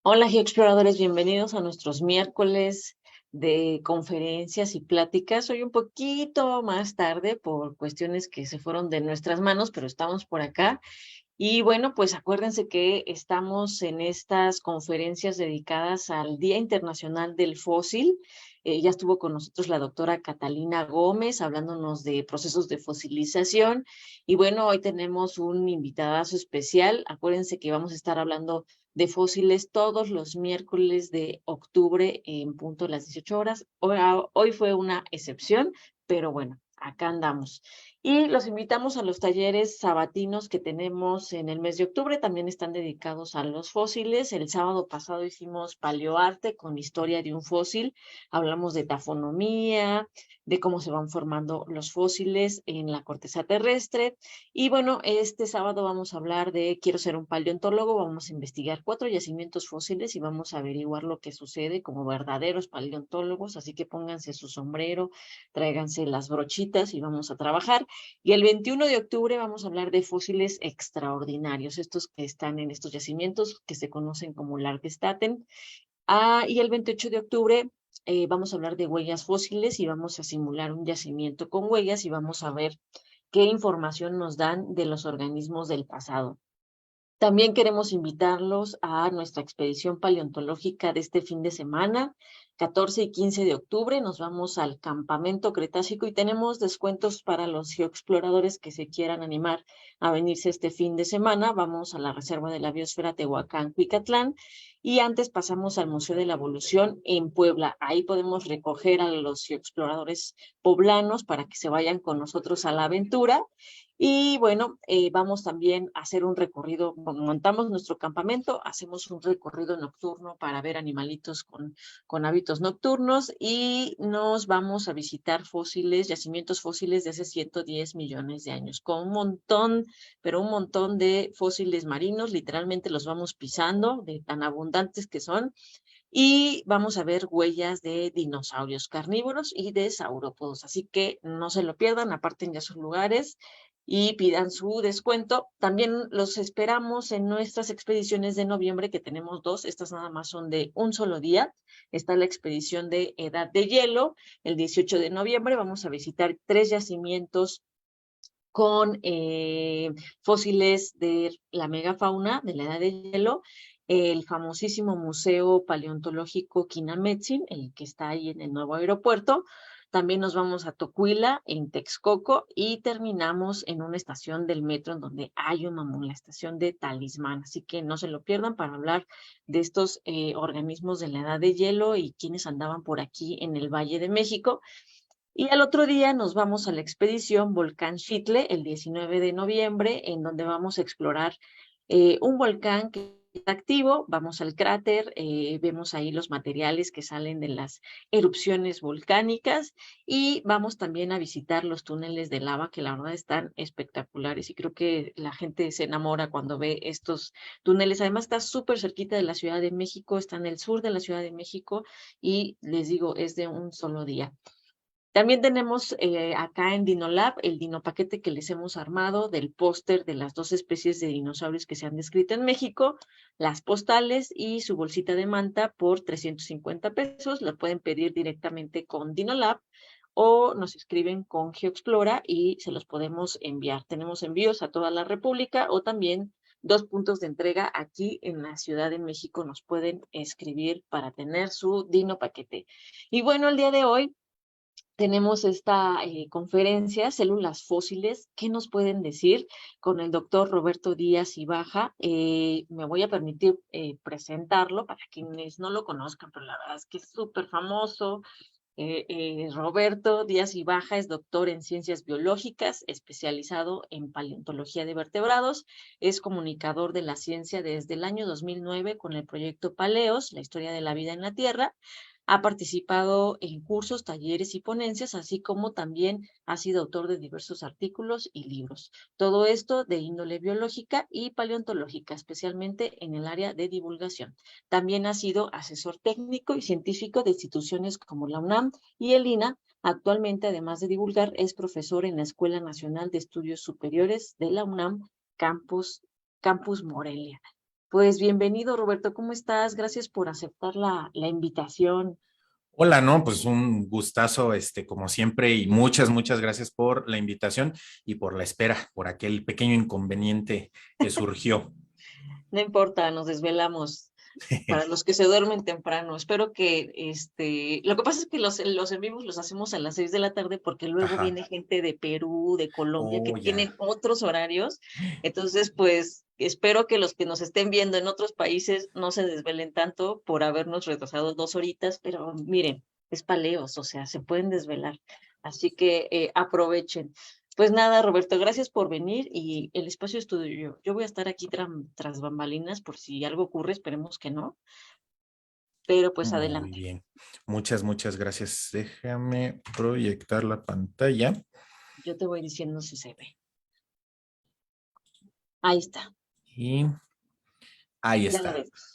Hola, geoexploradores, bienvenidos a nuestros miércoles de conferencias y pláticas. Hoy un poquito más tarde por cuestiones que se fueron de nuestras manos, pero estamos por acá. Y bueno, pues acuérdense que estamos en estas conferencias dedicadas al Día Internacional del Fósil. Ya estuvo con nosotros la doctora Catalina Gómez hablándonos de procesos de fosilización. Y bueno, hoy tenemos un invitadazo especial. Acuérdense que vamos a estar hablando de fósiles todos los miércoles de octubre en punto de las 18 horas. Hoy fue una excepción, pero bueno, acá andamos. Y los invitamos a los talleres sabatinos que tenemos en el mes de octubre. También están dedicados a los fósiles. El sábado pasado hicimos paleoarte con historia de un fósil. Hablamos de tafonomía, de cómo se van formando los fósiles en la corteza terrestre. Y bueno, este sábado vamos a hablar de quiero ser un paleontólogo. Vamos a investigar 4 yacimientos fósiles y vamos a averiguar lo que sucede como verdaderos paleontólogos. Así que pónganse su sombrero, tráiganse las brochitas y vamos a trabajar. Y el 21 de octubre vamos a hablar de fósiles extraordinarios, estos que están en estos yacimientos que se conocen como Largestaten. Y el 28 de octubre vamos a hablar de huellas fósiles y vamos a simular un yacimiento con huellas y vamos a ver qué información nos dan de los organismos del pasado. También queremos invitarlos a nuestra expedición paleontológica de este fin de semana, 14 y 15 de octubre. Nos vamos al campamento Cretácico y tenemos descuentos para los geoexploradores que se quieran animar a venirse este fin de semana. Vamos a la Reserva de la Biosfera Tehuacán-Cuicatlán y antes pasamos al Museo de la Evolución en Puebla. Ahí podemos recoger a los geoexploradores poblanos para que se vayan con nosotros a la aventura. Y bueno, vamos también a hacer un recorrido, montamos nuestro campamento, hacemos un recorrido nocturno para ver animalitos con hábitos nocturnos y nos vamos a visitar fósiles, yacimientos fósiles de hace 110 millones de años, con un montón, pero un montón de fósiles marinos, literalmente los vamos pisando de tan abundantes que son. Y vamos a ver huellas de dinosaurios carnívoros y de saurópodos. Así que no se lo pierdan, aparten ya sus lugares y pidan su descuento. También los esperamos en nuestras expediciones de noviembre, que tenemos dos. Estas nada más son de un solo día. Está la expedición de Edad de Hielo. El 18 de noviembre vamos a visitar 3 yacimientos con fósiles de la megafauna de la Edad de Hielo, el famosísimo Museo Paleontológico Quinametsin, el que está ahí en el nuevo aeropuerto. También nos vamos a Tocuila, en Texcoco, y terminamos en una estación del metro en donde hay un mamut, la estación de Talismán. Así que no se lo pierdan para hablar de estos organismos de la Edad de Hielo y quienes andaban por aquí en el Valle de México. Y al otro día nos vamos a la expedición Volcán Xitle, el 19 de noviembre, en donde vamos a explorar un volcán que está activo. Vamos al cráter, vemos ahí los materiales que salen de las erupciones volcánicas y vamos también a visitar los túneles de lava que la verdad están espectaculares y creo que la gente se enamora cuando ve estos túneles. Además está súper cerquita de la Ciudad de México, está en el sur de la Ciudad de México y les digo, es de un solo día. También tenemos acá en Dinolab el dinopaquete que les hemos armado del póster de las 2 especies de dinosaurios que se han descrito en México, las postales y su bolsita de manta por 350 pesos. La pueden pedir directamente con Dinolab o nos escriben con GeoExplora y se los podemos enviar. Tenemos envíos a toda la República o también 2 puntos de entrega aquí en la Ciudad de México. Nos pueden escribir para tener su dinopaquete. Y bueno, el día de hoy tenemos esta conferencia, Células Fósiles, ¿qué nos pueden decir? Con el doctor Roberto Díaz Ibaja. Me voy a permitir presentarlo para quienes no lo conozcan, pero la verdad es que es súper famoso. Roberto Díaz Ibaja es doctor en ciencias biológicas, especializado en paleontología de vertebrados, es comunicador de la ciencia desde el año 2009 con el proyecto Paleos, la historia de la vida en la Tierra. Ha participado en cursos, talleres y ponencias, así como también ha sido autor de diversos artículos y libros. Todo esto de índole biológica y paleontológica, especialmente en el área de divulgación. También ha sido asesor técnico y científico de instituciones como la UNAM y el INA. Actualmente, además de divulgar, es profesor en la Escuela Nacional de Estudios Superiores de la UNAM, Campus Morelia. Pues bienvenido, Roberto, ¿cómo estás? Gracias por aceptar la invitación. Hola, no, pues un gustazo, como siempre, y muchas gracias por la invitación y por la espera, por aquel pequeño inconveniente que surgió. No importa, nos desvelamos para los que se duermen temprano. Espero que lo que pasa es que los en vivos los hacemos a las 6 de la tarde porque luego Ajá. viene gente de Perú, de Colombia, que Oh, tienen ya. otros horarios. Entonces, pues espero que los que nos estén viendo en otros países no se desvelen tanto por habernos retrasado 2 horitas, pero miren, es paleos, o sea, se pueden desvelar. Así que aprovechen. Pues nada, Roberto, gracias por venir y el espacio es tuyo. Yo voy a estar aquí tras bambalinas por si algo ocurre, esperemos que no, pero pues Muy adelante. bien. Muchas gracias. Déjame proyectar la pantalla. Yo te voy diciendo si se ve. Ahí está, Y ahí ya la está. vemos.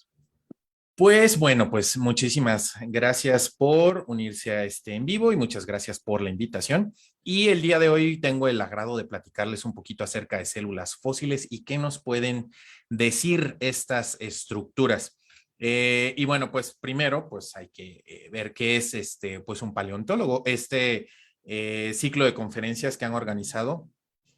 Pues bueno, pues muchísimas gracias por unirse a este en vivo y muchas gracias por la invitación. Y el día de hoy tengo el agrado de platicarles un poquito acerca de células fósiles y qué nos pueden decir estas estructuras. Y bueno, pues primero, pues hay que ver qué es pues un paleontólogo. Ciclo de conferencias que han organizado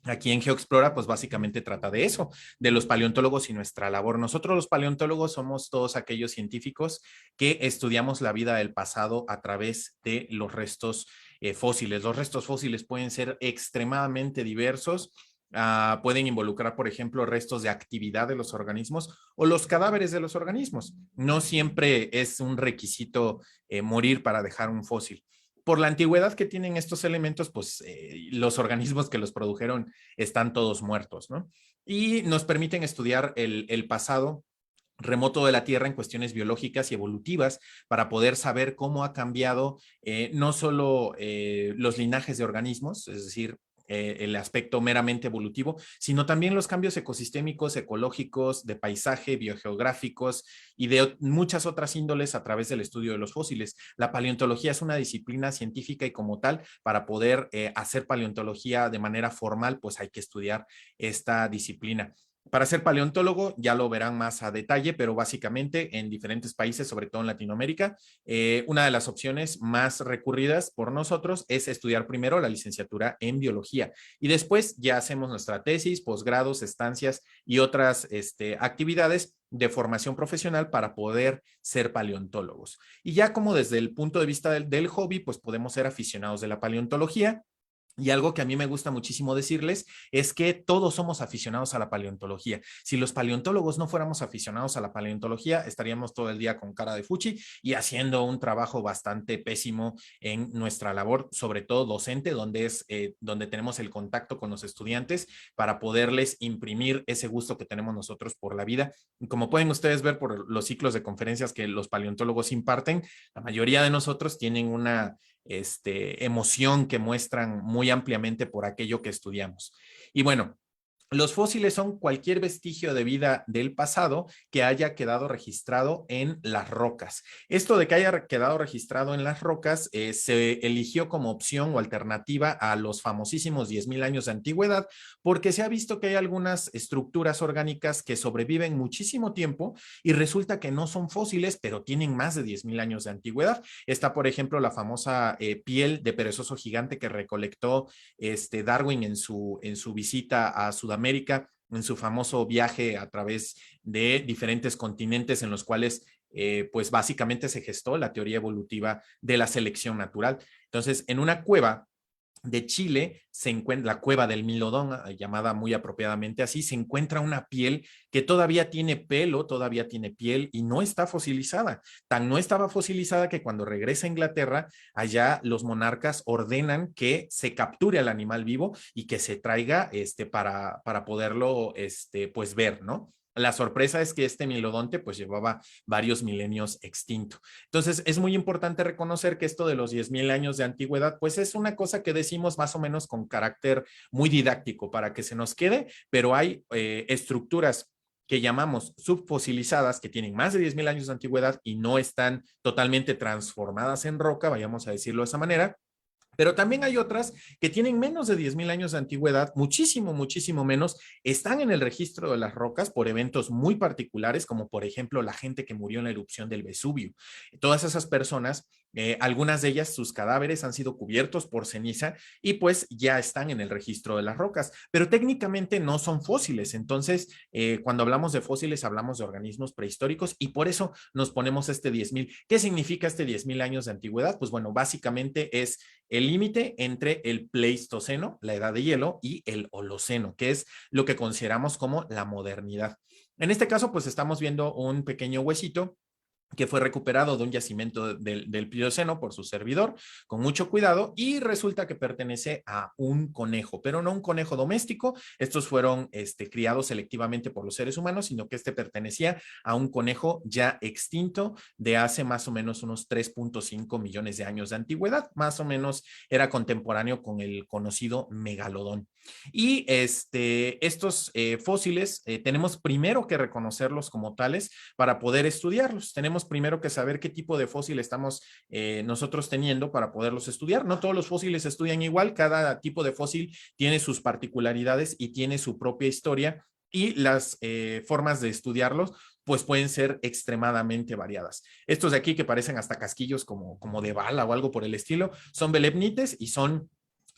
aquí en GeoExplora, pues básicamente trata de eso, de los paleontólogos y nuestra labor. Nosotros los paleontólogos somos todos aquellos científicos que estudiamos la vida del pasado a través de los restos fósiles. Los restos fósiles pueden ser extremadamente diversos. Pueden involucrar, por ejemplo, restos de actividad de los organismos o los cadáveres de los organismos. No siempre es un requisito morir para dejar un fósil. Por la antigüedad que tienen estos elementos, pues los organismos que los produjeron están todos muertos, ¿no? Y nos permiten estudiar el pasado remoto de la Tierra en cuestiones biológicas y evolutivas para poder saber cómo ha cambiado no solo los linajes de organismos, es decir, el aspecto meramente evolutivo, sino también los cambios ecosistémicos, ecológicos, de paisaje, biogeográficos y de muchas otras índoles a través del estudio de los fósiles. La paleontología es una disciplina científica y como tal, para poder hacer paleontología de manera formal, pues hay que estudiar esta disciplina. Para ser paleontólogo, ya lo verán más a detalle, pero básicamente en diferentes países, sobre todo en Latinoamérica, una de las opciones más recurridas por nosotros es estudiar primero la licenciatura en biología y después ya hacemos nuestra tesis, posgrados, estancias y otras actividades de formación profesional para poder ser paleontólogos. Y ya como desde el punto de vista del hobby, pues podemos ser aficionados de la paleontología. Y algo que a mí me gusta muchísimo decirles es que todos somos aficionados a la paleontología. Si los paleontólogos no fuéramos aficionados a la paleontología, estaríamos todo el día con cara de fuchi y haciendo un trabajo bastante pésimo en nuestra labor, sobre todo docente, donde tenemos el contacto con los estudiantes para poderles imprimir ese gusto que tenemos nosotros por la vida. Y como pueden ustedes ver por los ciclos de conferencias que los paleontólogos imparten, la mayoría de nosotros tienen una emoción que muestran muy ampliamente por aquello que estudiamos. Y bueno, los fósiles son cualquier vestigio de vida del pasado que haya quedado registrado en las rocas. Esto de que haya quedado registrado en las rocas se eligió como opción o alternativa a los famosísimos 10.000 años de antigüedad, porque se ha visto que hay algunas estructuras orgánicas que sobreviven muchísimo tiempo y resulta que no son fósiles, pero tienen más de 10.000 años de antigüedad. Está, por ejemplo, la famosa piel de perezoso gigante que recolectó Darwin en su visita a Sudamérica, en su famoso viaje a través de diferentes continentes en los cuales pues básicamente se gestó la teoría evolutiva de la selección natural. Entonces, en una cueva de Chile se encuentra la cueva del Milodón, llamada muy apropiadamente así, se encuentra una piel que todavía tiene pelo, todavía tiene piel y no está fosilizada. Tan no estaba fosilizada que cuando regresa a Inglaterra, allá los monarcas ordenan que se capture al animal vivo y que se traiga para poderlo pues ver, ¿no? La sorpresa es que este milodonte pues llevaba varios milenios extinto. Entonces es muy importante reconocer que esto de los 10.000 años de antigüedad pues es una cosa que decimos más o menos con carácter muy didáctico para que se nos quede, pero hay estructuras que llamamos subfosilizadas, que tienen más de 10.000 años de antigüedad y no están totalmente transformadas en roca, vayamos a decirlo de esa manera, Pero también hay otras que tienen menos de 10,000 años de antigüedad, muchísimo, muchísimo menos, están en el registro de las rocas por eventos muy particulares, como por ejemplo la gente que murió en la erupción del Vesubio. Todas esas personas, algunas de ellas, sus cadáveres han sido cubiertos por ceniza y pues ya están en el registro de las rocas, pero técnicamente no son fósiles. Entonces, cuando hablamos de fósiles, hablamos de organismos prehistóricos y por eso nos ponemos este 10,000. ¿Qué significa este 10,000 años de antigüedad? Pues bueno, básicamente es el límite entre el Pleistoceno, la edad de hielo, y el Holoceno, que es lo que consideramos como la modernidad. En este caso, pues estamos viendo un pequeño huesito que fue recuperado de un yacimiento del Plioceno por su servidor, con mucho cuidado, y resulta que pertenece a un conejo, pero no un conejo doméstico. Estos fueron criados selectivamente por los seres humanos, sino que pertenecía a un conejo ya extinto de hace más o menos unos 3.5 millones de años de antigüedad. Más o menos era contemporáneo con el conocido megalodón. Y estos fósiles tenemos primero que reconocerlos como tales para poder estudiarlos. Tenemos primero que saber qué tipo de fósil estamos nosotros teniendo para poderlos estudiar. No todos los fósiles se estudian igual, cada tipo de fósil tiene sus particularidades y tiene su propia historia y las formas de estudiarlos pues pueden ser extremadamente variadas. Estos de aquí que parecen hasta casquillos como de bala o algo por el estilo, son belemnites y son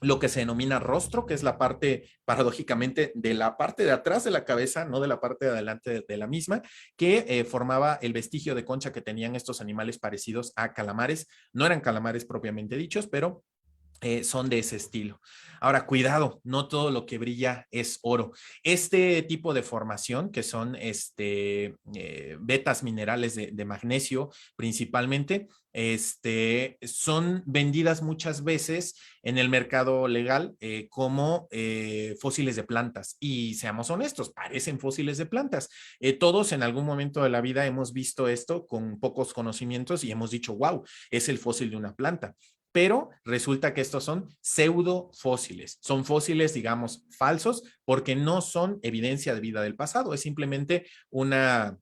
lo que se denomina rostro, que es la parte, paradójicamente, de la parte de atrás de la cabeza, no de la parte de adelante de la misma, que formaba el vestigio de concha que tenían estos animales parecidos a calamares. No eran calamares propiamente dichos, pero son de ese estilo. Ahora, cuidado, no todo lo que brilla es oro. Este tipo de formación, que son vetas minerales de magnesio principalmente, son vendidas muchas veces en el mercado legal como fósiles de plantas. Y seamos honestos, parecen fósiles de plantas. Todos en algún momento de la vida hemos visto esto con pocos conocimientos y hemos dicho, wow, es el fósil de una planta, pero resulta que estos son pseudofósiles. Son fósiles, digamos, falsos, porque no son evidencia de vida del pasado, es simplemente una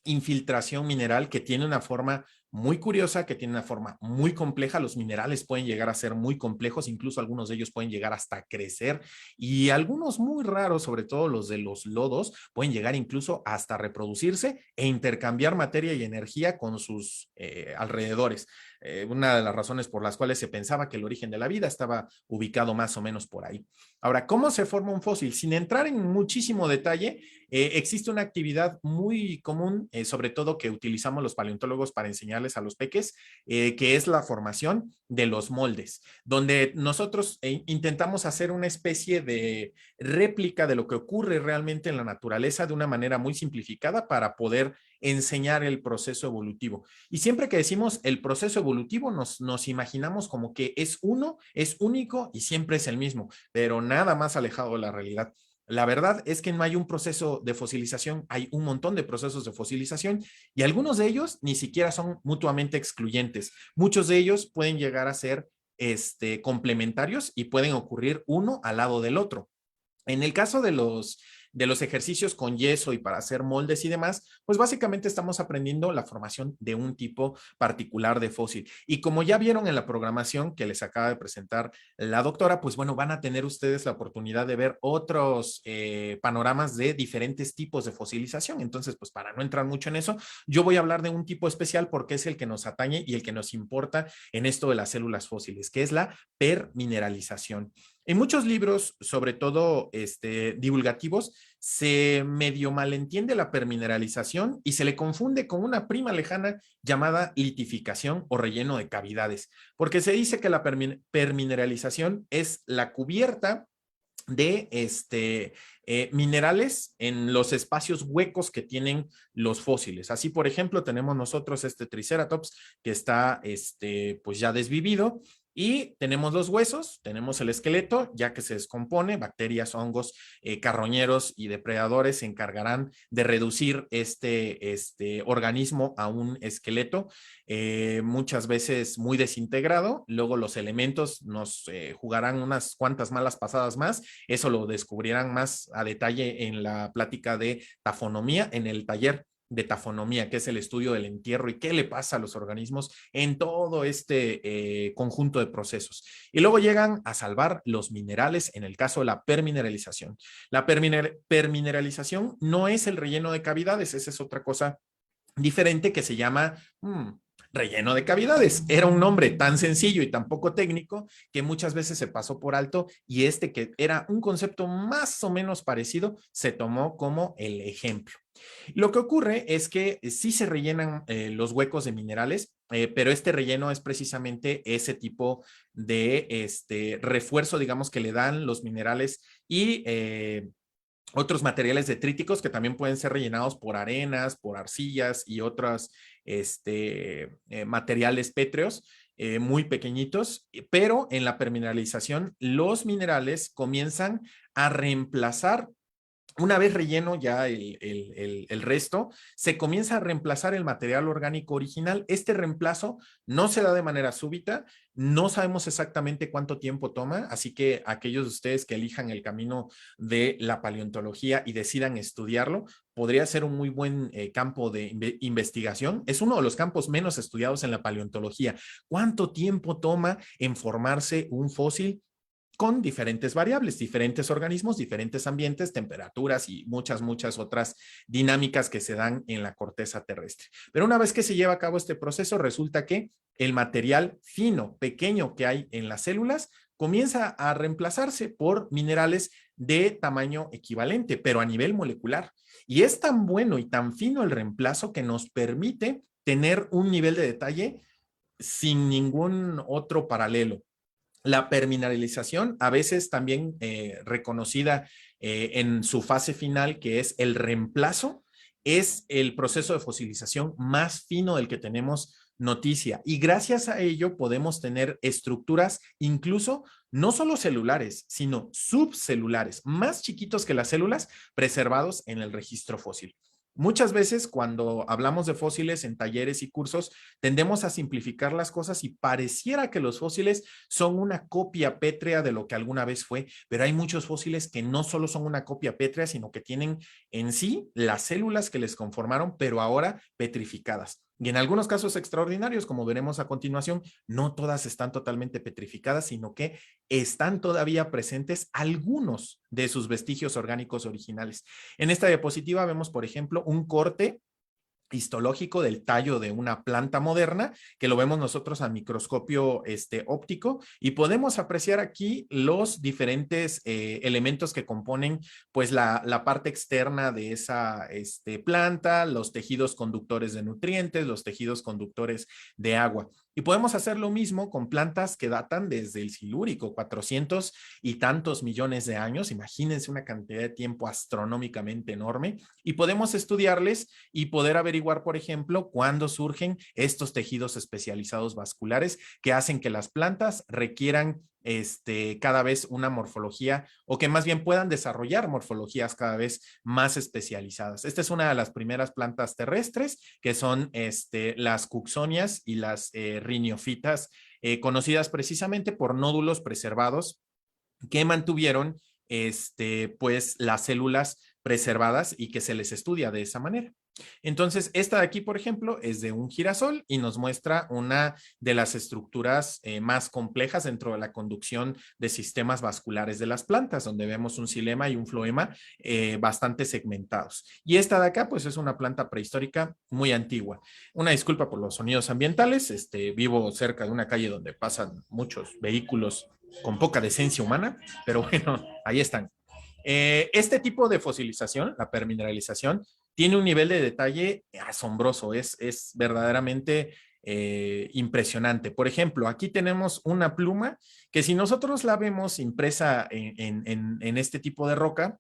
infiltración mineral que tiene una forma muy curiosa, que tiene una forma muy compleja. Los minerales pueden llegar a ser muy complejos, incluso algunos de ellos pueden llegar hasta crecer y algunos muy raros, sobre todo los de los lodos, pueden llegar incluso hasta reproducirse e intercambiar materia y energía con sus alrededores. Una de las razones por las cuales se pensaba que el origen de la vida estaba ubicado más o menos por ahí. Ahora, ¿cómo se forma un fósil? Sin entrar en muchísimo detalle, existe una actividad muy común, sobre todo que utilizamos los paleontólogos para enseñarles a los peques, que es la formación de los moldes, donde nosotros intentamos hacer una especie de réplica de lo que ocurre realmente en la naturaleza de una manera muy simplificada para poder enseñar el proceso evolutivo. Y siempre que decimos el proceso evolutivo, nos imaginamos como que es uno, es único y siempre es el mismo, pero nada más alejado de la realidad. La verdad es que no hay un proceso de fosilización, hay un montón de procesos de fosilización y algunos de ellos ni siquiera son mutuamente excluyentes. Muchos de ellos pueden llegar a ser complementarios y pueden ocurrir uno al lado del otro. En el caso de los ejercicios con yeso y para hacer moldes y demás, pues básicamente estamos aprendiendo la formación de un tipo particular de fósil. Y como ya vieron en la programación que les acaba de presentar la doctora, pues bueno, van a tener ustedes la oportunidad de ver otros panoramas de diferentes tipos de fosilización. Entonces, pues para no entrar mucho en eso, yo voy a hablar de un tipo especial porque es el que nos atañe y el que nos importa en esto de las células fósiles, que es la permineralización. En muchos libros, sobre todo divulgativos, se medio malentiende la permineralización y se le confunde con una prima lejana llamada litificación o relleno de cavidades, porque se dice que la permineralización es la cubierta de minerales en los espacios huecos que tienen los fósiles. Así, por ejemplo, tenemos nosotros este Triceratops que está pues ya desvivido y tenemos los huesos, tenemos el esqueleto, ya que se descompone, bacterias, hongos, carroñeros y depredadores se encargarán de reducir este organismo a un esqueleto, muchas veces muy desintegrado. Luego los elementos nos jugarán unas cuantas malas pasadas más. Eso lo descubrirán más a detalle en la plática de tafonomía en el taller de tafonomía, que es el estudio del entierro y qué le pasa a los organismos en todo este conjunto de procesos. Y luego llegan a salvar los minerales en el caso de la permineralización. La permineralización no es el relleno de cavidades, esa es otra cosa diferente que se llama relleno de cavidades. Era un nombre tan sencillo y tan poco técnico que muchas veces se pasó por alto y este que era un concepto más o menos parecido se tomó como el ejemplo. Lo que ocurre es que sí se rellenan los huecos de minerales, pero este relleno es precisamente ese tipo de refuerzo, digamos, que le dan los minerales y otros materiales detríticos que también pueden ser rellenados por arenas, por arcillas y otros materiales pétreos muy pequeñitos, pero en la permineralización los minerales comienzan a reemplazar una vez relleno ya el resto, se comienza a reemplazar el material orgánico original. Este reemplazo no se da de manera súbita, no sabemos exactamente cuánto tiempo toma, así que aquellos de ustedes que elijan el camino de la paleontología y decidan estudiarlo, podría ser un muy buen campo de investigación. Es uno de los campos menos estudiados en la paleontología. ¿Cuánto tiempo toma en formarse un fósil? Con diferentes variables, diferentes organismos, diferentes ambientes, temperaturas y muchas otras dinámicas que se dan en la corteza terrestre. Pero una vez que se lleva a cabo este proceso, resulta que el material fino, pequeño que hay en las células comienza a reemplazarse por minerales de tamaño equivalente, pero a nivel molecular. Y es tan bueno y tan fino el reemplazo que nos permite tener un nivel de detalle sin ningún otro paralelo. La permineralización, a veces también reconocida en su fase final, que es el reemplazo, es el proceso de fosilización más fino del que tenemos noticia. Y gracias a ello podemos tener estructuras incluso no solo celulares, sino subcelulares, más chiquitos que las células, preservados en el registro fósil. Muchas veces cuando hablamos de fósiles en talleres y cursos, tendemos a simplificar las cosas y pareciera que los fósiles son una copia pétrea de lo que alguna vez fue, pero hay muchos fósiles que no solo son una copia pétrea, sino que tienen en sí las células que les conformaron, pero ahora petrificadas. Y en algunos casos extraordinarios, como veremos a continuación, no todas están totalmente petrificadas, sino que están todavía presentes algunos de sus vestigios orgánicos originales. En esta diapositiva vemos, por ejemplo, un corte histológico del tallo de una planta moderna, que lo vemos nosotros a microscopio óptico, y podemos apreciar aquí los diferentes elementos que componen pues la parte externa de esa planta, los tejidos conductores de nutrientes, los tejidos conductores de agua. Y podemos hacer lo mismo con plantas que datan desde el Silúrico, 400 y tantos millones de años. Imagínense una cantidad de tiempo astronómicamente enorme, y podemos estudiarles y poder averiguar, por ejemplo, cuándo surgen estos tejidos especializados vasculares que hacen que las plantas requieran cada vez una morfología, o que más bien puedan desarrollar morfologías cada vez más especializadas. Esta es una de las primeras plantas terrestres, que son las Cooksonia y las Rhinophytas, conocidas precisamente por nódulos preservados que mantuvieron pues las células preservadas y que se les estudia de esa manera. Entonces, esta de aquí, por ejemplo, es de un girasol y nos muestra una de las estructuras más complejas dentro de la conducción de sistemas vasculares de las plantas, donde vemos un xilema y un floema bastante segmentados. Y esta de acá, pues es una planta prehistórica muy antigua. Una disculpa por los sonidos ambientales, vivo cerca de una calle donde pasan muchos vehículos con poca decencia humana, pero bueno, ahí están. Este tipo de fosilización, la permineralización, tiene un nivel de detalle asombroso, es verdaderamente impresionante. Por ejemplo, aquí tenemos una pluma que si nosotros la vemos impresa en este tipo de roca,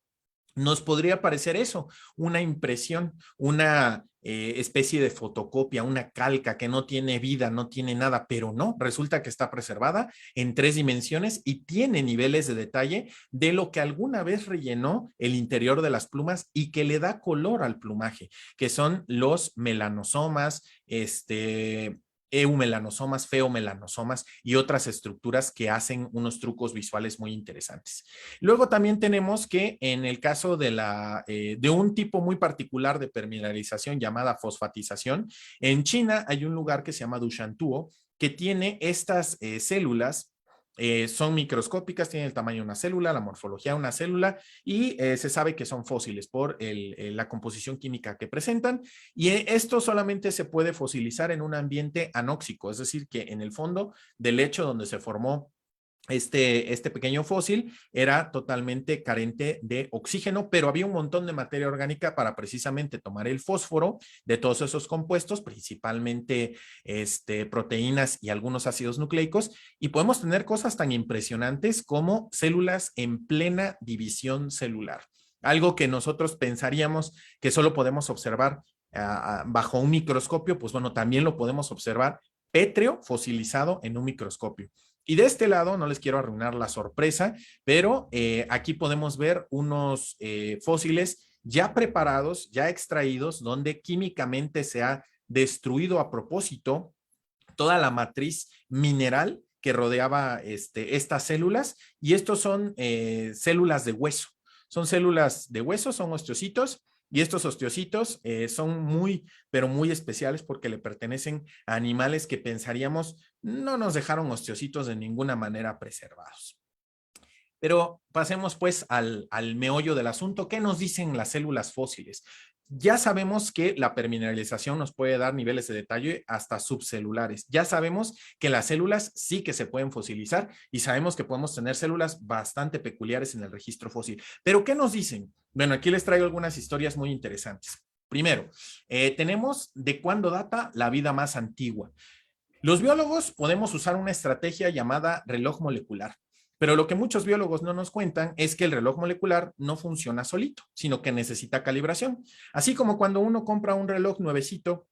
nos podría parecer eso, una impresión, una especie de fotocopia, una calca que no tiene vida, no tiene nada, pero no, resulta que está preservada en 3 dimensiones y tiene niveles de detalle de lo que alguna vez rellenó el interior de las plumas y que le da color al plumaje, que son los melanosomas, eumelanosomas, feomelanosomas y otras estructuras que hacen unos trucos visuales muy interesantes. Luego también tenemos que en el caso de un tipo muy particular de permineralización llamada fosfatización, en China hay un lugar que se llama Dushantuo que tiene estas células. Son microscópicas, tienen el tamaño de una célula, la morfología de una célula y se sabe que son fósiles por la composición química que presentan, y esto solamente se puede fosilizar en un ambiente anóxico, es decir, que en el fondo del lecho donde se formó este pequeño fósil era totalmente carente de oxígeno, pero había un montón de materia orgánica para precisamente tomar el fósforo de todos esos compuestos, principalmente proteínas y algunos ácidos nucleicos, y podemos tener cosas tan impresionantes como células en plena división celular. Algo que nosotros pensaríamos que solo podemos observar bajo un microscopio, pues bueno, también lo podemos observar pétreo fosilizado en un microscopio. Y de este lado, no les quiero arruinar la sorpresa, pero aquí podemos ver unos fósiles ya preparados, ya extraídos, donde químicamente se ha destruido a propósito toda la matriz mineral que rodeaba estas células, y estos son células de hueso. Son células de hueso, son osteocitos, y estos osteocitos son muy, pero muy especiales porque le pertenecen a animales que pensaríamos no nos dejaron osteocitos de ninguna manera preservados. Pero pasemos pues al meollo del asunto. ¿Qué nos dicen las células fósiles? Ya sabemos que la permineralización nos puede dar niveles de detalle hasta subcelulares. Ya sabemos que las células sí que se pueden fosilizar y sabemos que podemos tener células bastante peculiares en el registro fósil. ¿Pero qué nos dicen? Bueno, aquí les traigo algunas historias muy interesantes. Primero, tenemos de cuándo data la vida más antigua. Los biólogos podemos usar una estrategia llamada reloj molecular, pero lo que muchos biólogos no nos cuentan es que el reloj molecular no funciona solito, sino que necesita calibración. Así como cuando uno compra un reloj nuevecito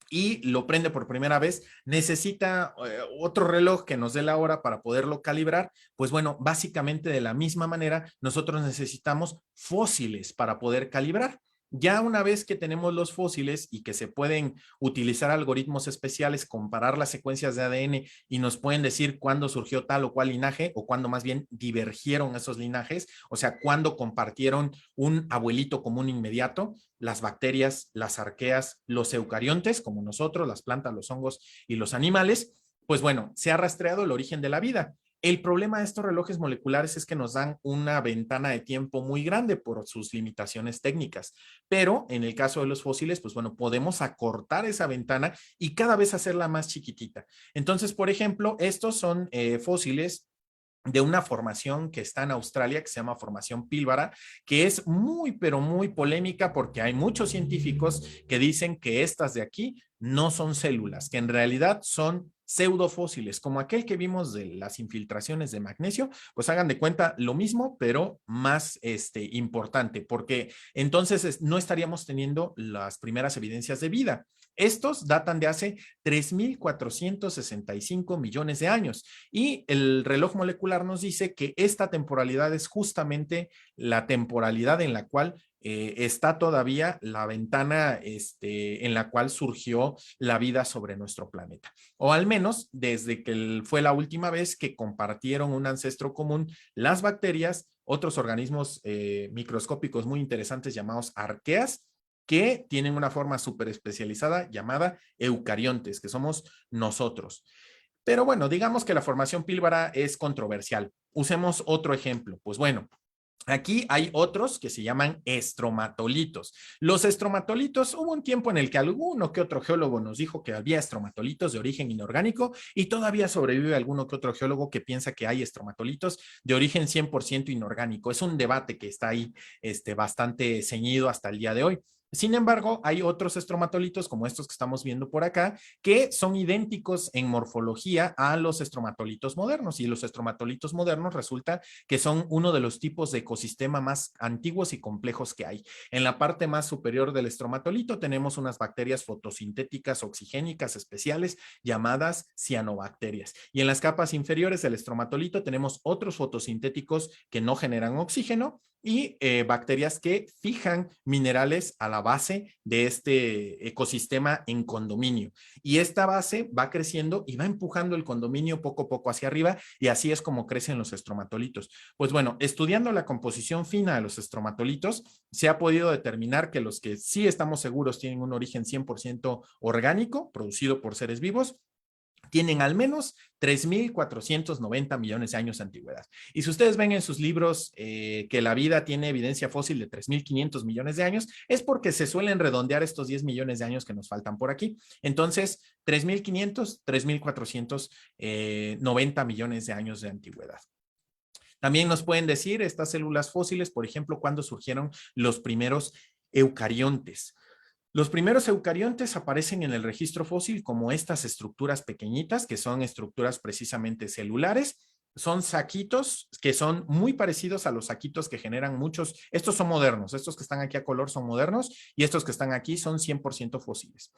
y lo prende por primera vez, necesita otro reloj que nos dé la hora para poderlo calibrar. Pues bueno, básicamente de la misma manera, nosotros necesitamos fósiles para poder calibrar. Ya una vez que tenemos los fósiles y que se pueden utilizar algoritmos especiales, comparar las secuencias de ADN y nos pueden decir cuándo surgió tal o cual linaje o cuándo más bien divergieron esos linajes, o sea, cuándo compartieron un abuelito común inmediato, las bacterias, las arqueas, los eucariontes, como nosotros, las plantas, los hongos y los animales, pues bueno, se ha rastreado el origen de la vida. El problema de estos relojes moleculares es que nos dan una ventana de tiempo muy grande por sus limitaciones técnicas, pero en el caso de los fósiles, pues bueno, podemos acortar esa ventana y cada vez hacerla más chiquitita. Entonces, por ejemplo, estos son fósiles de una formación que está en Australia, que se llama Formación Pílbara, que es muy, pero muy polémica porque hay muchos científicos que dicen que estas de aquí no son células, que en realidad son pseudofósiles, como aquel que vimos de las infiltraciones de magnesio, pues hagan de cuenta lo mismo, pero más importante, porque entonces no estaríamos teniendo las primeras evidencias de vida. Estos datan de hace 3.465 millones de años y el reloj molecular nos dice que esta temporalidad es justamente la temporalidad en la cual está todavía la ventana en la cual surgió la vida sobre nuestro planeta. O al menos desde que fue la última vez que compartieron un ancestro común las bacterias, otros organismos microscópicos muy interesantes llamados arqueas, que tienen una forma súper especializada llamada eucariontes, que somos nosotros. Pero bueno, digamos que la formación pílbara es controversial. Usemos otro ejemplo. Pues bueno, aquí hay otros que se llaman estromatolitos. Los estromatolitos, hubo un tiempo en el que alguno que otro geólogo nos dijo que había estromatolitos de origen inorgánico y todavía sobrevive alguno que otro geólogo que piensa que hay estromatolitos de origen 100% inorgánico. Es un debate que está ahí bastante ceñido hasta el día de hoy. Sin embargo, hay otros estromatolitos como estos que estamos viendo por acá que son idénticos en morfología a los estromatolitos modernos, y los estromatolitos modernos resulta que son uno de los tipos de ecosistema más antiguos y complejos que hay. En la parte más superior del estromatolito tenemos unas bacterias fotosintéticas oxigénicas especiales llamadas cianobacterias, y en las capas inferiores del estromatolito tenemos otros fotosintéticos que no generan oxígeno y bacterias que fijan minerales a la la base de este ecosistema en condominio. Y esta base va creciendo y va empujando el condominio poco a poco hacia arriba, y así es como crecen los estromatolitos. Pues bueno, estudiando la composición fina de los estromatolitos, se ha podido determinar que los que sí estamos seguros tienen un origen 100% orgánico, producido por seres vivos, tienen al menos 3.490 millones de años de antigüedad. Y si ustedes ven en sus libros que la vida tiene evidencia fósil de 3.500 millones de años, es porque se suelen redondear estos 10 millones de años que nos faltan por aquí. Entonces, 3.500, 3.490 millones de años de antigüedad. También nos pueden decir estas células fósiles, por ejemplo, cuándo surgieron los primeros eucariontes. Los primeros eucariontes aparecen en el registro fósil como estas estructuras pequeñitas, que son estructuras precisamente celulares. Son saquitos que son muy parecidos a los saquitos que generan muchos. Estos son modernos, estos que están aquí a color son modernos, y estos que están aquí son 100% fósiles.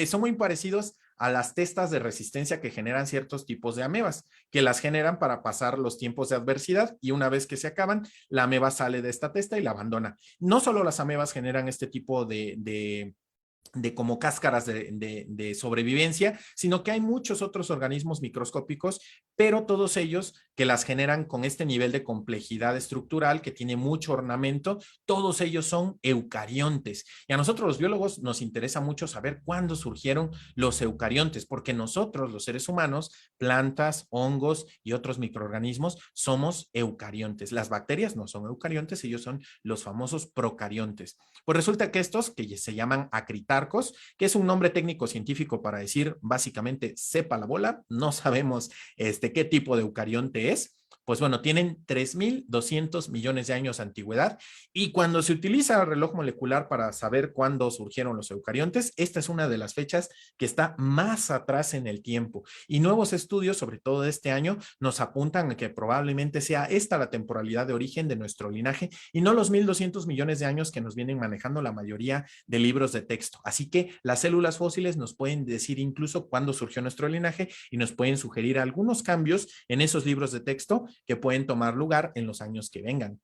Son muy parecidos a las testas de resistencia que generan ciertos tipos de amebas, que las generan para pasar los tiempos de adversidad, y una vez que se acaban, la ameba sale de esta testa y la abandona. No solo las amebas generan este tipo de como cáscaras de sobrevivencia, sino que hay muchos otros organismos microscópicos, pero todos ellos que las generan con este nivel de complejidad estructural, que tiene mucho ornamento, todos ellos son eucariontes. Y a nosotros los biólogos nos interesa mucho saber cuándo surgieron los eucariontes, porque nosotros, los seres humanos, plantas, hongos y otros microorganismos, somos eucariontes. Las bacterias no son eucariontes, ellos son los famosos procariontes. Pues resulta que estos, que se llaman acritarcos, que es un nombre técnico científico para decir básicamente sepa la bola, no sabemos qué tipo de eucarionte es. Pues bueno, tienen 3.200 millones de años de antigüedad, y cuando se utiliza el reloj molecular para saber cuándo surgieron los eucariontes, esta es una de las fechas que está más atrás en el tiempo, y nuevos estudios, sobre todo de este año, nos apuntan a que probablemente sea esta la temporalidad de origen de nuestro linaje y no los 1.200 millones de años que nos vienen manejando la mayoría de libros de texto. Así que las células fósiles nos pueden decir incluso cuándo surgió nuestro linaje, y nos pueden sugerir algunos cambios en esos libros de texto que pueden tomar lugar en los años que vengan.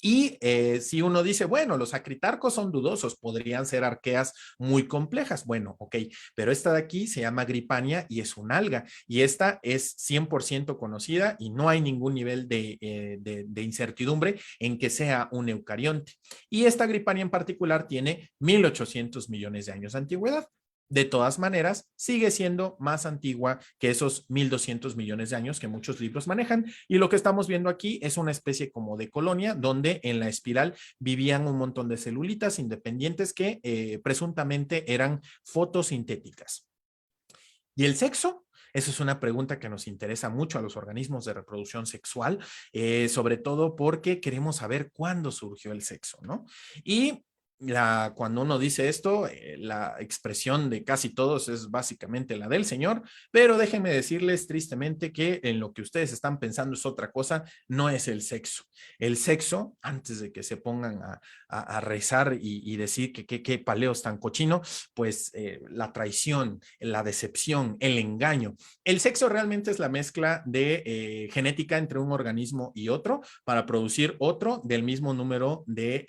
Y si uno dice, bueno, los acritarcos son dudosos, podrían ser arqueas muy complejas. Bueno, ok, pero esta de aquí se llama Gripania y es un alga, y esta es 100% conocida y no hay ningún nivel de incertidumbre en que sea un eucarionte. Y esta Gripania en particular tiene 1.800 millones de años de antigüedad. De todas maneras, sigue siendo más antigua que esos 1.200 millones de años que muchos libros manejan, y lo que estamos viendo aquí es una especie como de colonia donde en la espiral vivían un montón de celulitas independientes que presuntamente eran fotosintéticas. ¿Y el sexo? Esa es una pregunta que nos interesa mucho a los organismos de reproducción sexual, sobre todo porque queremos saber cuándo surgió el sexo, ¿no? Y cuando uno dice esto, la expresión de casi todos es básicamente la del Señor, pero déjenme decirles tristemente que en lo que ustedes están pensando es otra cosa, no es el sexo. El sexo, antes de que se pongan a rezar y decir que paleos tan cochino, pues la traición, la decepción, el engaño. El sexo realmente es la mezcla de genética entre un organismo y otro para producir otro del mismo número de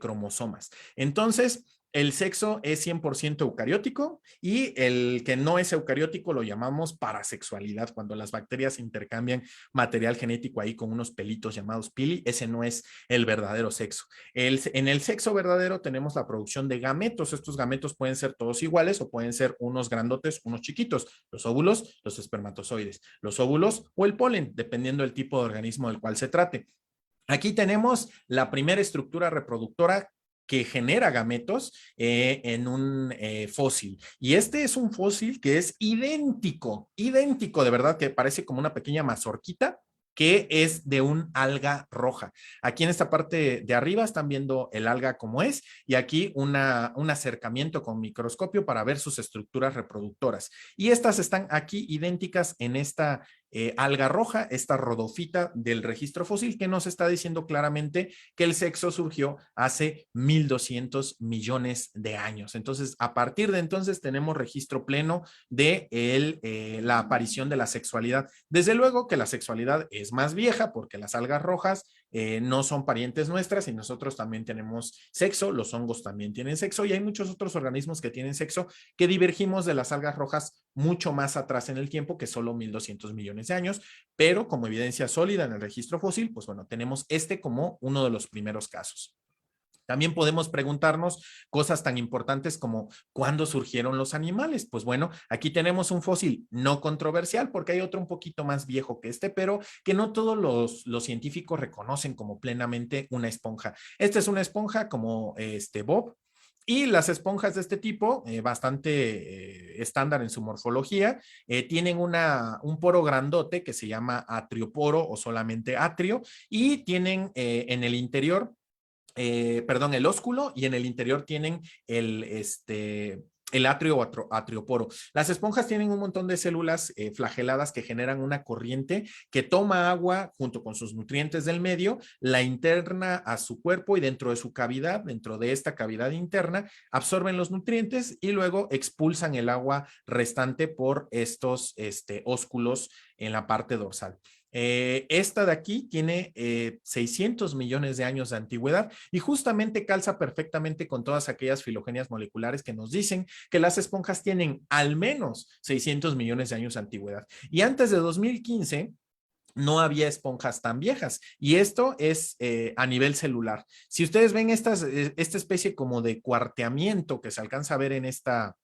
cromosomas. Entonces, el sexo es 100% eucariótico, y el que no es eucariótico lo llamamos parasexualidad, cuando las bacterias intercambian material genético ahí con unos pelitos llamados pili. Ese no es el verdadero sexo. En el sexo verdadero tenemos la producción de gametos. Estos gametos pueden ser todos iguales o pueden ser unos grandotes, unos chiquitos, los óvulos, los espermatozoides, los óvulos o el polen, dependiendo del tipo de organismo del cual se trate. Aquí tenemos la primera estructura reproductora que genera gametos en un fósil. Y este es un fósil que es idéntico, de verdad, que parece como una pequeña mazorquita, que es de un alga roja. Aquí en esta parte de arriba están viendo el alga como es, y aquí un acercamiento con microscopio para ver sus estructuras reproductoras. Y estas están aquí idénticas en esta alga roja, esta rodofita del registro fósil, que nos está diciendo claramente que el sexo surgió hace 1.200 millones de años. Entonces, a partir de entonces tenemos registro pleno de la aparición de la sexualidad. Desde luego que la sexualidad es más vieja porque las algas rojas no son parientes nuestras y nosotros también tenemos sexo, los hongos también tienen sexo y hay muchos otros organismos que tienen sexo que divergimos de las algas rojas mucho más atrás en el tiempo que solo 1.200 millones de años, pero como evidencia sólida en el registro fósil, pues bueno, tenemos este como uno de los primeros casos. También podemos preguntarnos cosas tan importantes como ¿cuándo surgieron los animales? Pues bueno, aquí tenemos un fósil no controversial porque hay otro un poquito más viejo que este, pero que no todos los científicos reconocen como plenamente una esponja. Esta es una esponja como Bob, y las esponjas de este tipo, bastante estándar en su morfología, tienen un poro grandote que se llama atrioporo o solamente atrio y tienen en el interior perdón, el ósculo y en el interior tienen el atrio o atrioporo. Las esponjas tienen un montón de células flageladas que generan una corriente que toma agua junto con sus nutrientes del medio, la interna a su cuerpo y dentro de su cavidad, dentro de esta cavidad interna, absorben los nutrientes y luego expulsan el agua restante por estos ósculos en la parte dorsal. Esta de aquí tiene 600 millones de años de antigüedad y justamente calza perfectamente con todas aquellas filogenias moleculares que nos dicen que las esponjas tienen al menos 600 millones de años de antigüedad. Y antes de 2015 no había esponjas tan viejas y esto es a nivel celular. Si ustedes ven esta especie como de cuarteamiento que se alcanza a ver en esta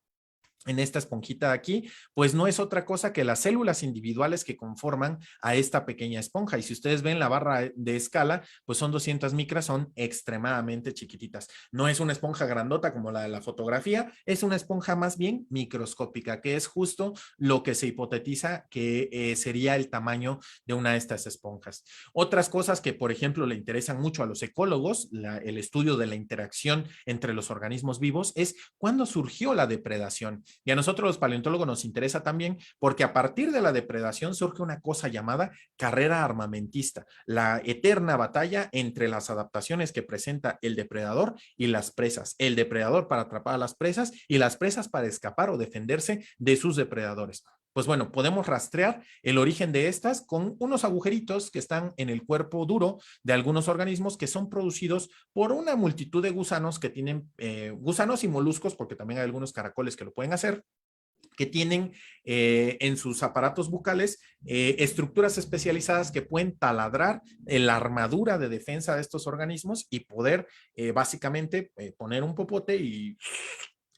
esponjita de aquí, pues no es otra cosa que las células individuales que conforman a esta pequeña esponja. Y si ustedes ven la barra de escala, pues son 200 micras, son extremadamente chiquititas. No es una esponja grandota como la de la fotografía, es una esponja más bien microscópica, que es justo lo que se hipotetiza que sería el tamaño de una de estas esponjas. Otras cosas que, por ejemplo, le interesan mucho a los ecólogos, el estudio de la interacción entre los organismos vivos, es cuándo surgió la depredación. Y a nosotros los paleontólogos nos interesa también porque a partir de la depredación surge una cosa llamada carrera armamentista, la eterna batalla entre las adaptaciones que presenta el depredador y las presas. El depredador para atrapar a las presas y las presas para escapar o defenderse de sus depredadores. Pues bueno, podemos rastrear el origen de estas con unos agujeritos que están en el cuerpo duro de algunos organismos que son producidos por una multitud de gusanos que tienen, gusanos y moluscos, porque también hay algunos caracoles que lo pueden hacer, que tienen en sus aparatos bucales estructuras especializadas que pueden taladrar la armadura de defensa de estos organismos y poder básicamente poner un popote y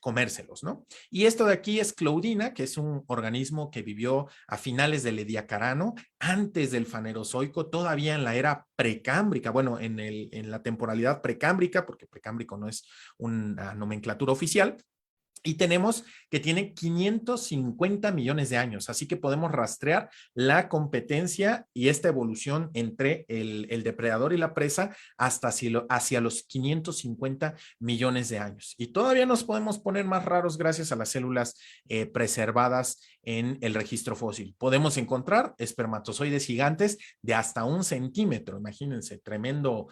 comérselos, ¿no? Y esto de aquí es Claudina, que es un organismo que vivió a finales del Ediacarano, antes del Fanerozoico, todavía en la era precámbrica, bueno, en la temporalidad precámbrica, porque precámbrico no es una nomenclatura oficial, y tenemos que tiene 550 millones de años, así que podemos rastrear la competencia y esta evolución entre el depredador y la presa hasta hacia los 550 millones de años. Y todavía nos podemos poner más raros gracias a las células preservadas en el registro fósil. Podemos encontrar espermatozoides gigantes de hasta 1 centímetro, imagínense, tremendo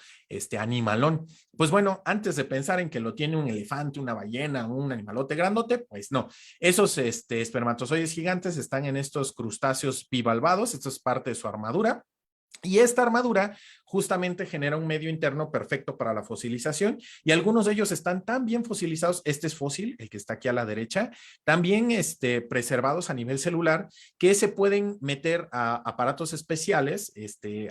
animalón. Pues bueno, antes de pensar en que lo tiene un elefante, una ballena, un animalote grandote, pues no. Esos espermatozoides gigantes están en estos crustáceos bivalvados, esto es parte de su armadura. Y esta armadura justamente genera un medio interno perfecto para la fosilización y algunos de ellos están tan bien fosilizados, este es fósil, el que está aquí a la derecha, también preservados a nivel celular que se pueden meter a aparatos especiales.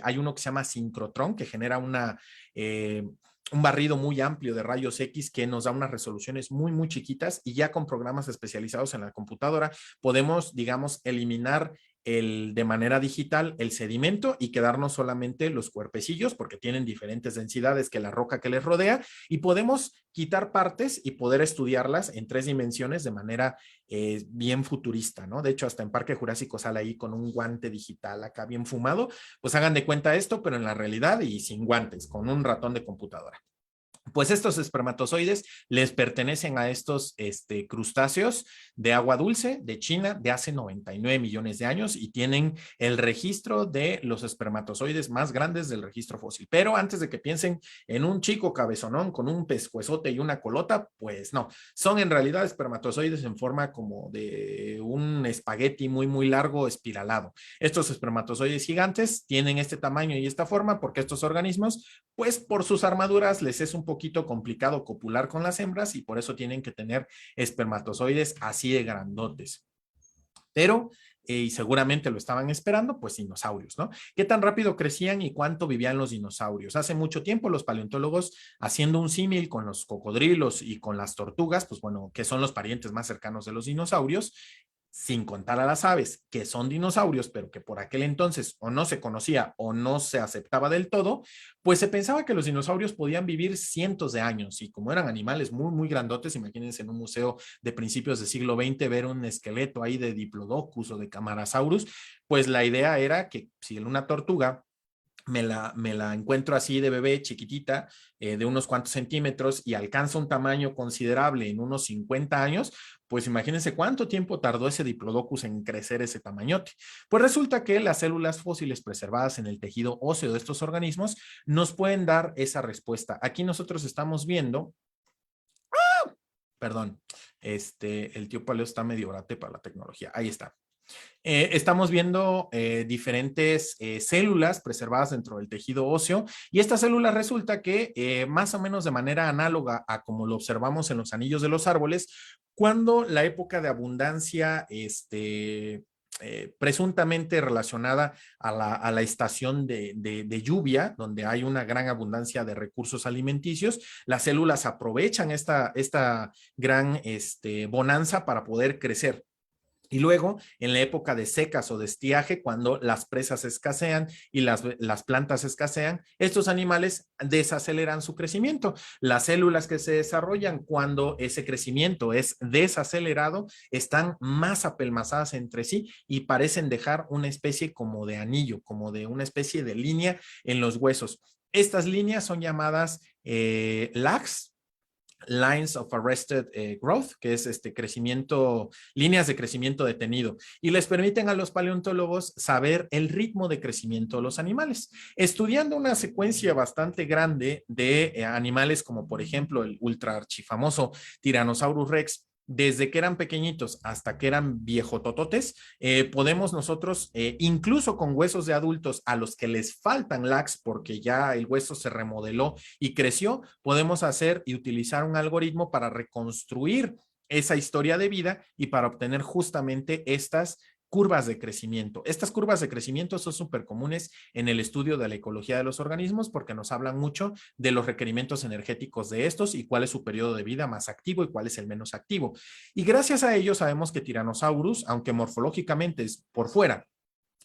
Hay uno que se llama sincrotrón que genera un barrido muy amplio de rayos X que nos da unas resoluciones muy, muy chiquitas y ya con programas especializados en la computadora podemos, digamos, eliminar de manera digital el sedimento y quedarnos solamente los cuerpecillos porque tienen diferentes densidades que la roca que les rodea y podemos quitar partes y poder estudiarlas en 3 dimensiones de manera bien futurista, ¿no? De hecho, hasta en Parque Jurásico sale ahí con un guante digital acá bien fumado, pues hagan de cuenta esto, pero en la realidad y sin guantes, con un ratón de computadora. Pues estos espermatozoides les pertenecen a estos crustáceos de agua dulce de China de hace 99 millones de años y tienen el registro de los espermatozoides más grandes del registro fósil. Pero antes de que piensen en un chico cabezonón con un pescuezote y una colota, pues no, son en realidad espermatozoides en forma como de un espagueti muy, muy largo, espiralado. Estos espermatozoides gigantes tienen este tamaño y esta forma porque estos organismos, pues por sus armaduras les es un poquito complicado copular con las hembras y por eso tienen que tener espermatozoides así de grandotes. Pero, y seguramente lo estaban esperando, pues dinosaurios, ¿no? ¿Qué tan rápido crecían y cuánto vivían los dinosaurios? Hace mucho tiempo los paleontólogos, haciendo un símil con los cocodrilos y con las tortugas, pues bueno, que son los parientes más cercanos de los dinosaurios, sin contar a las aves, que son dinosaurios, pero que por aquel entonces o no se conocía o no se aceptaba del todo, pues se pensaba que los dinosaurios podían vivir cientos de años y como eran animales muy, muy grandotes, imagínense en un museo de principios del siglo XX ver un esqueleto ahí de Diplodocus o de Camarasaurus, pues la idea era que si una tortuga me la encuentro así de bebé chiquitita, de unos cuantos centímetros y alcanza un tamaño considerable en unos 50 años, pues imagínense cuánto tiempo tardó ese Diplodocus en crecer ese tamañote. Pues resulta que las células fósiles preservadas en el tejido óseo de estos organismos nos pueden dar esa respuesta. Aquí nosotros estamos viendo, perdón, el tío Paleo está medio orate para la tecnología. Ahí está. Estamos viendo diferentes células preservadas dentro del tejido óseo y estas células resulta que más o menos de manera análoga a como lo observamos en los anillos de los árboles, cuando la época de abundancia presuntamente relacionada a la estación de lluvia, donde hay una gran abundancia de recursos alimenticios, las células aprovechan esta gran bonanza para poder crecer. Y luego, en la época de secas o de estiaje, cuando las presas escasean y las plantas escasean, estos animales desaceleran su crecimiento. Las células que se desarrollan cuando ese crecimiento es desacelerado están más apelmazadas entre sí y parecen dejar una especie como de anillo, como de una especie de línea en los huesos. Estas líneas son llamadas LAGs, Lines of Arrested Growth, que es crecimiento, líneas de crecimiento detenido, y les permiten a los paleontólogos saber el ritmo de crecimiento de los animales. Estudiando una secuencia bastante grande de animales como por ejemplo el ultra archifamoso Tyrannosaurus Rex, desde que eran pequeñitos hasta que eran viejotototes, podemos nosotros, incluso con huesos de adultos a los que les faltan lags porque ya el hueso se remodeló y creció, podemos hacer y utilizar un algoritmo para reconstruir esa historia de vida y para obtener justamente estas curvas de crecimiento. Estas curvas de crecimiento son súper comunes en el estudio de la ecología de los organismos porque nos hablan mucho de los requerimientos energéticos de estos y cuál es su periodo de vida más activo y cuál es el menos activo. Y gracias a ello sabemos que Tyrannosaurus, aunque morfológicamente es por fuera,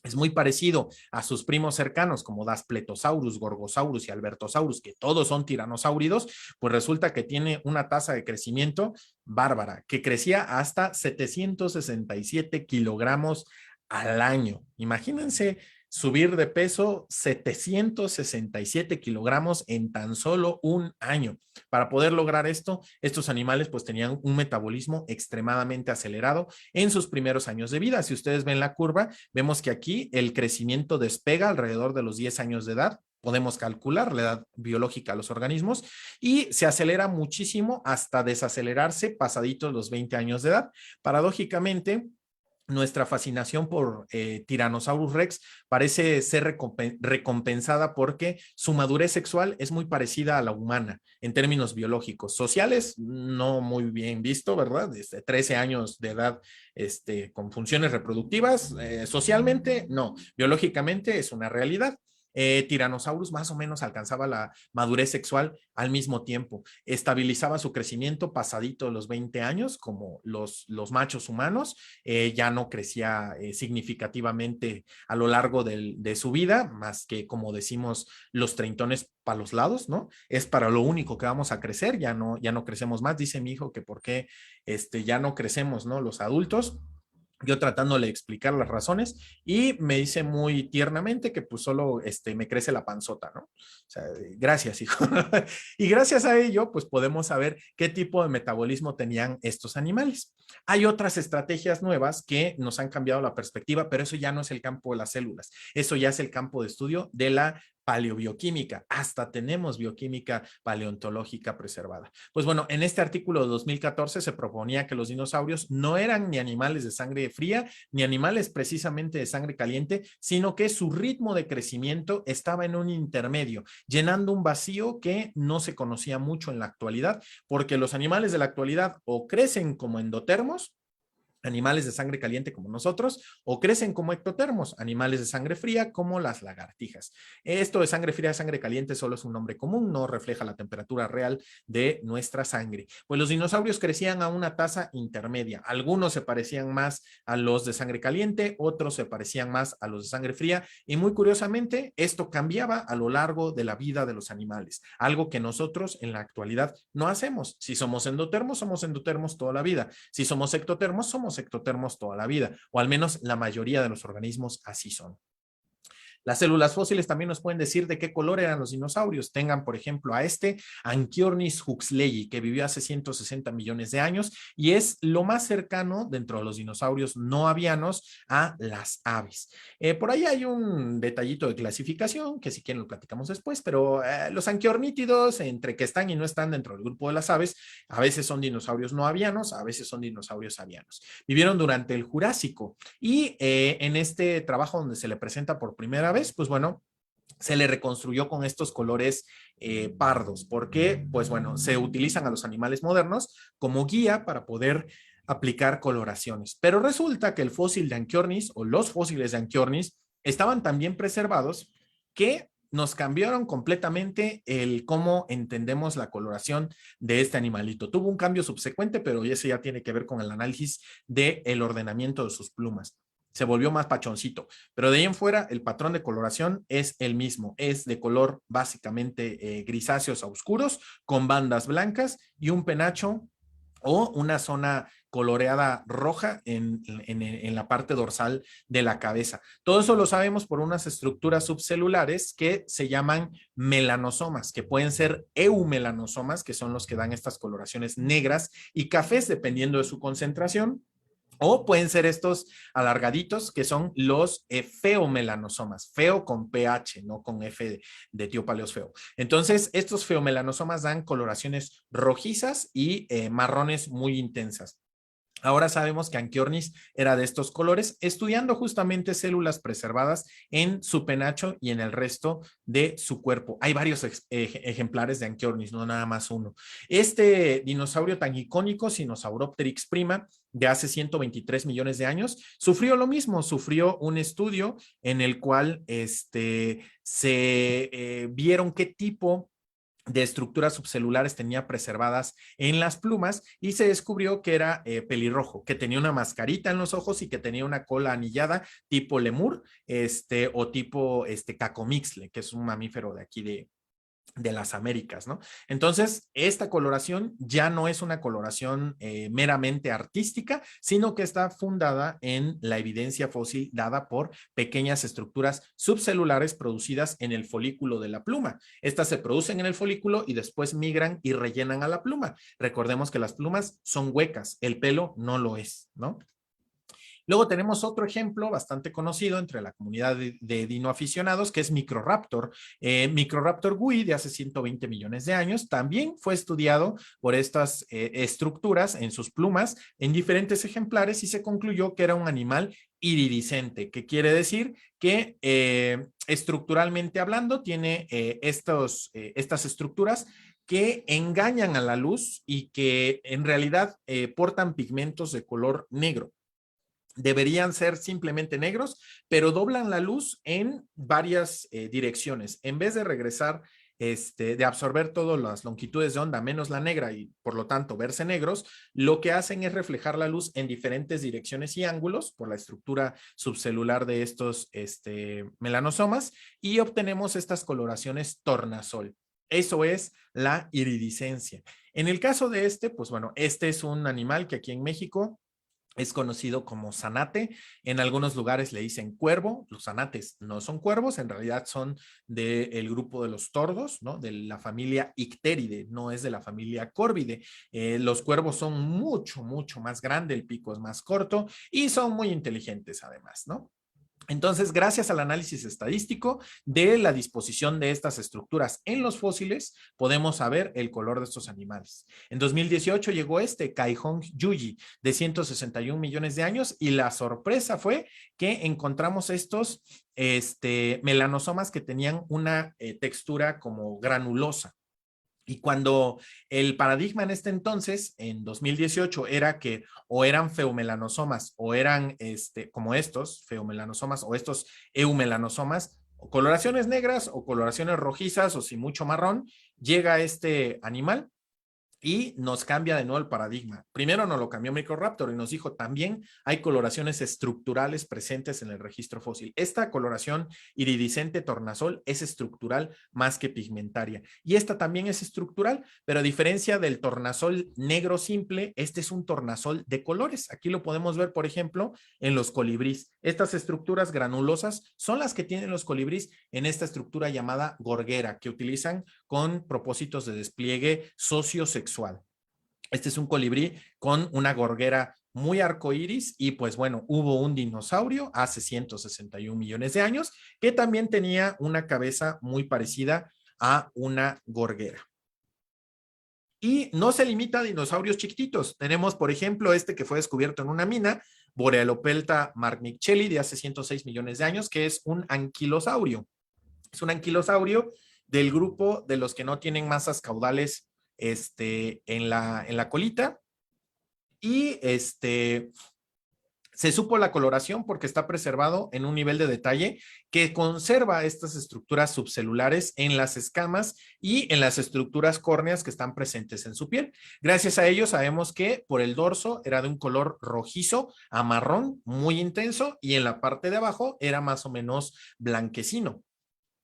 es muy parecido a sus primos cercanos como Daspletosaurus, Gorgosaurus y Albertosaurus, que todos son tiranosáuridos, pues resulta que tiene una tasa de crecimiento bárbara, que crecía hasta 767 kilogramos al año. Imagínense subir de peso 767 kilogramos en tan solo un año. Para poder lograr esto, estos animales pues tenían un metabolismo extremadamente acelerado en sus primeros años de vida. Si ustedes ven la curva, vemos que aquí el crecimiento despega alrededor de los 10 años de edad. Podemos calcular la edad biológica a los organismos y se acelera muchísimo hasta desacelerarse pasaditos los 20 años de edad. Paradójicamente, nuestra fascinación por Tyrannosaurus Rex parece ser recompensada porque su madurez sexual es muy parecida a la humana en términos biológicos. Sociales, no muy bien visto, ¿verdad? Desde 13 años de edad con funciones reproductivas. Socialmente, no. Biológicamente es una realidad. Tyrannosaurus más o menos alcanzaba la madurez sexual al mismo tiempo, estabilizaba su crecimiento pasadito los 20 años como los machos humanos, ya no crecía significativamente a lo largo de su vida, más que como decimos los treintones para los lados, ¿no? Es para lo único que vamos a crecer, ya no crecemos más, dice mi hijo que por qué ya no crecemos, ¿no? Los adultos. yo tratándole de explicar las razones y me dice muy tiernamente que pues solo me crece la panzota, ¿no? O sea, gracias, hijo. Y gracias a ello, pues podemos saber qué tipo de metabolismo tenían estos animales. Hay otras estrategias nuevas que nos han cambiado la perspectiva, pero eso ya no es el campo de las células, eso ya es el campo de estudio de la paleobioquímica. Hasta tenemos bioquímica paleontológica preservada. Pues bueno, en este artículo de 2014 se proponía que los dinosaurios no eran ni animales de sangre fría, ni animales precisamente de sangre caliente, sino que su ritmo de crecimiento estaba en un intermedio, llenando un vacío que no se conocía mucho en la actualidad, porque los animales de la actualidad o crecen como endotermos, animales de sangre caliente como nosotros, o crecen como ectotermos, animales de sangre fría como las lagartijas. Esto de sangre fría, sangre caliente solo es un nombre común, no refleja la temperatura real de nuestra sangre. Pues los dinosaurios crecían a una tasa intermedia. Algunos se parecían más a los de sangre caliente, otros se parecían más a los de sangre fría, y muy curiosamente, esto cambiaba a lo largo de la vida de los animales, algo que nosotros en la actualidad no hacemos. Si somos endotermos toda la vida. Si somos ectotermos, somos ectotermos toda la vida, o al menos la mayoría de los organismos así son. Las células fósiles también nos pueden decir de qué color eran los dinosaurios. Tengan, por ejemplo, a Anchiornis huxleyi, que vivió hace 160 millones de años y es lo más cercano dentro de los dinosaurios no avianos a las aves. Por ahí hay un detallito de clasificación que si quieren lo platicamos después, pero los anquiornítidos, entre que están y no están dentro del grupo de las aves, a veces son dinosaurios no avianos, a veces son dinosaurios avianos. Vivieron durante el Jurásico y en este trabajo donde se le presenta por primera vez, pues bueno, se le reconstruyó con estos colores pardos, porque pues bueno, se utilizan a los animales modernos como guía para poder aplicar coloraciones. Pero resulta que el fósil de Anchiornis o los fósiles de Anchiornis estaban tan bien preservados que nos cambiaron completamente el cómo entendemos la coloración de este animalito. Tuvo un cambio subsecuente, pero ese ya tiene que ver con el análisis del ordenamiento de sus plumas. Se volvió más pachoncito, pero de ahí en fuera el patrón de coloración es el mismo, es de color básicamente grisáceos a oscuros con bandas blancas y un penacho o una zona coloreada roja en la parte dorsal de la cabeza. Todo eso lo sabemos por unas estructuras subcelulares que se llaman melanosomas, que pueden ser eumelanosomas, que son los que dan estas coloraciones negras y cafés dependiendo de su concentración. O pueden ser estos alargaditos que son los feomelanosomas, feo con pH, no con F de tío Paleos feo. Entonces, estos feomelanosomas dan coloraciones rojizas y marrones muy intensas. Ahora sabemos que Anchiornis era de estos colores, estudiando justamente células preservadas en su penacho y en el resto de su cuerpo. Hay varios ejemplares de Anchiornis, no nada más uno. Este dinosaurio tan icónico, Sinosauropteryx prima, de hace 123 millones de años, sufrió lo mismo, sufrió un estudio en el cual se vieron qué tipo de estructuras subcelulares tenía preservadas en las plumas y se descubrió que era pelirrojo, que tenía una mascarita en los ojos y que tenía una cola anillada tipo lemur o tipo cacomixtle, que es un mamífero de aquí de las Américas, ¿no? Entonces, esta coloración ya no es una coloración meramente artística, sino que está fundada en la evidencia fósil dada por pequeñas estructuras subcelulares producidas en el folículo de la pluma. Estas se producen en el folículo y después migran y rellenan a la pluma. Recordemos que las plumas son huecas, el pelo no lo es, ¿no? Luego tenemos otro ejemplo bastante conocido entre la comunidad de dinoaficionados, que es Microraptor. Microraptor gui, de hace 120 millones de años, también fue estudiado por estas estructuras en sus plumas en diferentes ejemplares y se concluyó que era un animal iridiscente, que quiere decir que estructuralmente hablando tiene estas estructuras que engañan a la luz y que en realidad portan pigmentos de color negro. Deberían ser simplemente negros, pero doblan la luz en varias direcciones. En vez de regresar, de absorber todas las longitudes de onda, menos la negra y por lo tanto verse negros, lo que hacen es reflejar la luz en diferentes direcciones y ángulos por la estructura subcelular de estos melanosomas y obtenemos estas coloraciones tornasol. Eso es la iridiscencia. En el caso de pues bueno, este es un animal que aquí en México Es conocido como zanate. En algunos lugares le dicen cuervo. Los zanates no son cuervos, en realidad son del grupo de los tordos, ¿no? De la familia Icteridae, no es de la familia Corvidae. Los cuervos son mucho, mucho más grandes, el pico es más corto y son muy inteligentes además, ¿no? Entonces, gracias al análisis estadístico de la disposición de estas estructuras en los fósiles, podemos saber el color de estos animales. En 2018 llegó este Kaihong Yuyi de 161 millones de años y la sorpresa fue que encontramos estos melanosomas que tenían una textura como granulosa. Y cuando el paradigma en este entonces, en 2018, era que o eran feomelanosomas o eran como estos, feomelanosomas o estos eumelanosomas, o coloraciones negras o coloraciones rojizas o si mucho marrón, llega este animal y nos cambia de nuevo el paradigma. Primero nos lo cambió Microraptor y nos dijo también hay coloraciones estructurales presentes en el registro fósil. Esta coloración iridiscente tornasol es estructural más que pigmentaria. Y esta también es estructural, pero a diferencia del tornasol negro simple, este es un tornasol de colores. Aquí lo podemos ver, por ejemplo, en los colibríes. Estas estructuras granulosas son las que tienen los colibríes en esta estructura llamada gorguera, que utilizan con propósitos de despliegue sociosexual. Este es un colibrí con una gorguera muy arcoíris y pues bueno, hubo un dinosaurio hace 161 millones de años que también tenía una cabeza muy parecida a una gorguera. Y no se limita a dinosaurios chiquititos. Tenemos, por ejemplo, este que fue descubierto en una mina, Borealopelta marnicelli, de hace 106 millones de años, que es un anquilosaurio. Es un anquilosaurio del grupo de los que no tienen masas caudales en la colita. Y se supo la coloración porque está preservado en un nivel de detalle que conserva estas estructuras subcelulares en las escamas y en las estructuras córneas que están presentes en su piel. Gracias a ello sabemos que por el dorso era de un color rojizo a marrón muy intenso y en la parte de abajo era más o menos blanquecino.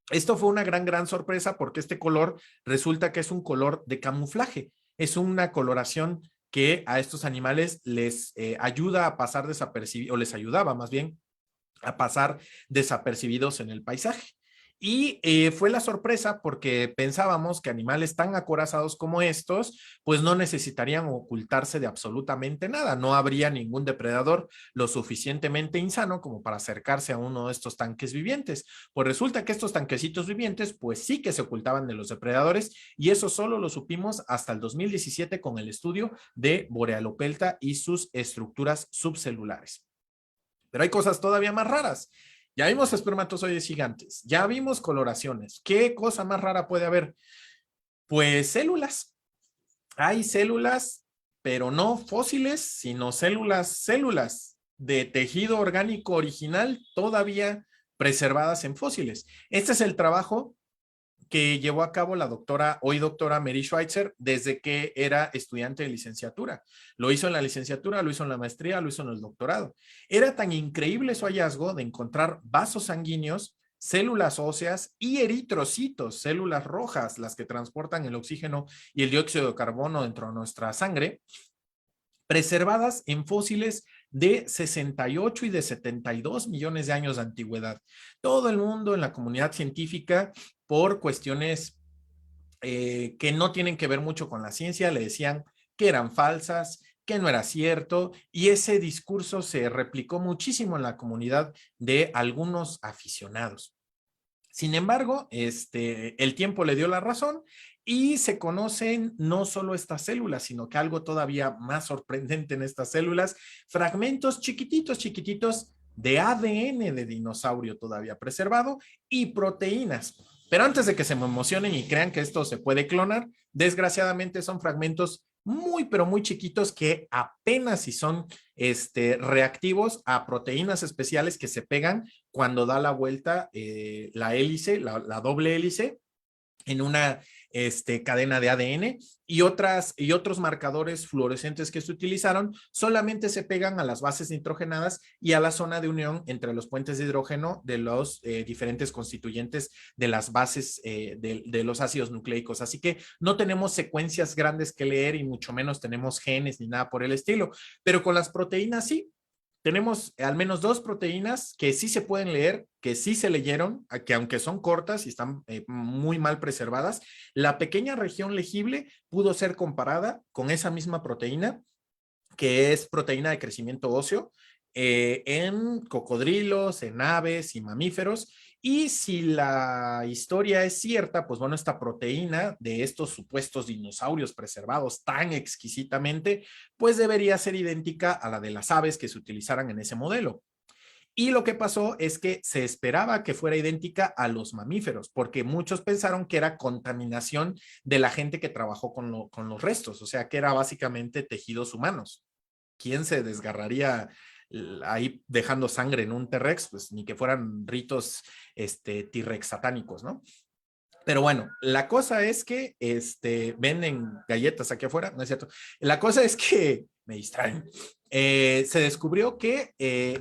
Esto fue una gran sorpresa porque este color resulta que es un color de camuflaje. Es una coloración que a estos animales les ayuda a pasar desapercibidos, o les ayudaba más bien a pasar desapercibidos en el paisaje. Y fue la sorpresa porque pensábamos que animales tan acorazados como estos, pues no necesitarían ocultarse de absolutamente nada. No habría ningún depredador lo suficientemente insano como para acercarse a uno de estos tanques vivientes. Pues resulta que estos tanquecitos vivientes, pues sí que se ocultaban de los depredadores y eso solo lo supimos hasta el 2017 con el estudio de Borealopelta y sus estructuras subcelulares. Pero hay cosas todavía más raras. Ya vimos espermatozoides gigantes, ya vimos coloraciones. ¿Qué cosa más rara puede haber? Pues células. Hay células, pero no fósiles, sino células de tejido orgánico original todavía preservadas en fósiles. Este es el trabajo que llevó a cabo la hoy doctora Mary Schweitzer, desde que era estudiante de licenciatura. Lo hizo en la licenciatura, lo hizo en la maestría, lo hizo en el doctorado. Era tan increíble su hallazgo de encontrar vasos sanguíneos, células óseas y eritrocitos, células rojas, las que transportan el oxígeno y el dióxido de carbono dentro de nuestra sangre, preservadas en fósiles de 68 y de 72 millones de años de antigüedad. Todo el mundo en la comunidad científica, por cuestiones que no tienen que ver mucho con la ciencia, le decían que eran falsas, que no era cierto, y ese discurso se replicó muchísimo en la comunidad de algunos aficionados. Sin embargo, el tiempo le dio la razón y se conocen no solo estas células, sino que algo todavía más sorprendente en estas células, fragmentos chiquititos de ADN de dinosaurio todavía preservado y proteínas. Pero antes de que se me emocionen y crean que esto se puede clonar, desgraciadamente son fragmentos pero muy chiquitos que apenas si son reactivos a proteínas especiales que se pegan cuando da la vuelta la hélice, la doble hélice, en una cadena de ADN y otros marcadores fluorescentes que se utilizaron solamente se pegan a las bases nitrogenadas y a la zona de unión entre los puentes de hidrógeno de los diferentes constituyentes de las bases de los ácidos nucleicos. Así que no tenemos secuencias grandes que leer y mucho menos tenemos genes ni nada por el estilo, pero con las proteínas sí. Tenemos al menos 2 proteínas que sí se pueden leer, que sí se leyeron, que aunque son cortas y están muy mal preservadas, la pequeña región legible pudo ser comparada con esa misma proteína, que es proteína de crecimiento óseo, en cocodrilos, en aves y mamíferos. Y si la historia es cierta, pues bueno, esta proteína de estos supuestos dinosaurios preservados tan exquisitamente, pues debería ser idéntica a la de las aves que se utilizaran en ese modelo. Y lo que pasó es que se esperaba que fuera idéntica a los mamíferos, porque muchos pensaron que era contaminación de la gente que trabajó con los restos, o sea, que era básicamente tejidos humanos. ¿Quién se desgarraría ahí dejando sangre en un T-Rex? Pues ni que fueran ritos T-Rex satánicos, ¿no? Pero bueno, la cosa es que venden galletas aquí afuera, ¿no es cierto? La cosa es que me distraen. Se descubrió que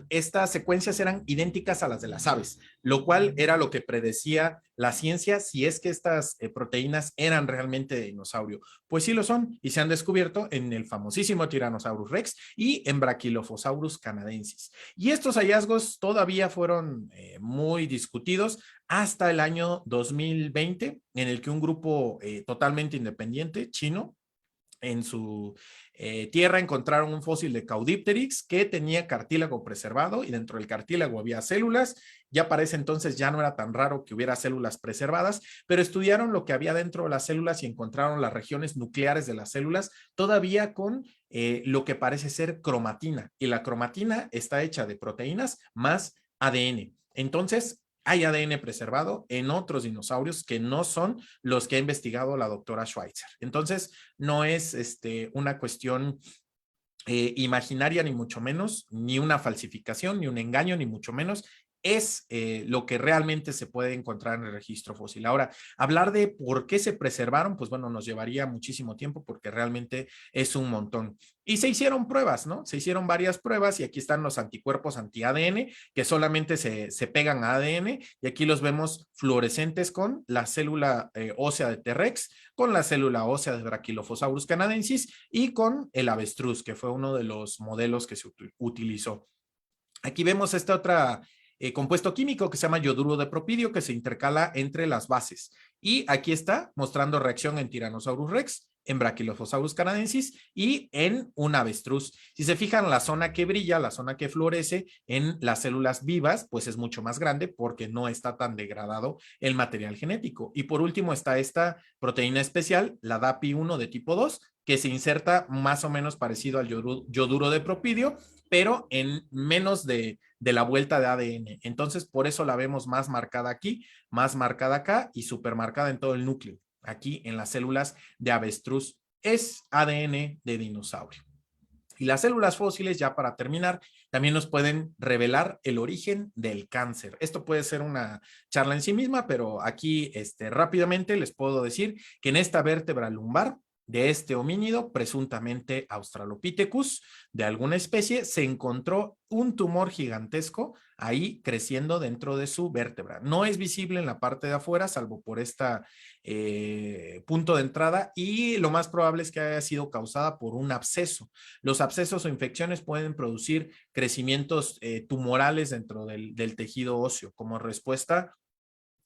estas secuencias eran idénticas a las de las aves, lo cual era lo que predecía la ciencia si es que estas proteínas eran realmente de dinosaurio. Pues sí lo son y se han descubierto en el famosísimo Tyrannosaurus Rex y en Brachylophosaurus canadensis. Y estos hallazgos todavía fueron muy discutidos hasta el año 2020, en el que un grupo totalmente independiente, chino, en su tierra encontraron un fósil de Caudipteryx que tenía cartílago preservado y dentro del cartílago había células. Ya para ese entonces ya no era tan raro que hubiera células preservadas, pero estudiaron lo que había dentro de las células y encontraron las regiones nucleares de las células todavía con lo que parece ser cromatina. Y la cromatina está hecha de proteínas más ADN. Entonces, hay ADN preservado en otros dinosaurios que no son los que ha investigado la doctora Schweitzer. Entonces, no es una cuestión imaginaria, ni mucho menos, ni una falsificación, ni un engaño, ni mucho menos. Es lo que realmente se puede encontrar en el registro fósil. Ahora, hablar de por qué se preservaron, pues bueno, nos llevaría muchísimo tiempo porque realmente es un montón. Y se hicieron pruebas, ¿no? Se hicieron varias pruebas y aquí están los anticuerpos anti-ADN que solamente se pegan a ADN y aquí los vemos fluorescentes con la célula ósea de T-Rex, con la célula ósea de Brachylophosaurus canadensis y con el avestruz, que fue uno de los modelos que se utilizó. Aquí vemos esta otra compuesto químico que se llama yoduro de propidio que se intercala entre las bases. Y aquí está mostrando reacción en Tyrannosaurus rex, en Brachylophosaurus canadensis y en un avestruz. Si se fijan, la zona que brilla, la zona que florece en las células vivas, pues es mucho más grande porque no está tan degradado el material genético. Y por último está esta proteína especial, la DAPI1 de tipo 2, que se inserta más o menos parecido al yoduro de propidio, pero en menos de la vuelta de ADN. Entonces, por eso la vemos más marcada aquí, más marcada acá y supermarcada en todo el núcleo. Aquí en las células de avestruz es ADN de dinosaurio. Y las células fósiles, ya para terminar, también nos pueden revelar el origen del cáncer. Esto puede ser una charla en sí misma, pero aquí rápidamente les puedo decir que en esta vértebra lumbar de este homínido, presuntamente Australopithecus, de alguna especie, se encontró un tumor gigantesco ahí creciendo dentro de su vértebra. No es visible en la parte de afuera, salvo por este punto de entrada, y lo más probable es que haya sido causada por un absceso. Los abscesos o infecciones pueden producir crecimientos tumorales dentro del tejido óseo como respuesta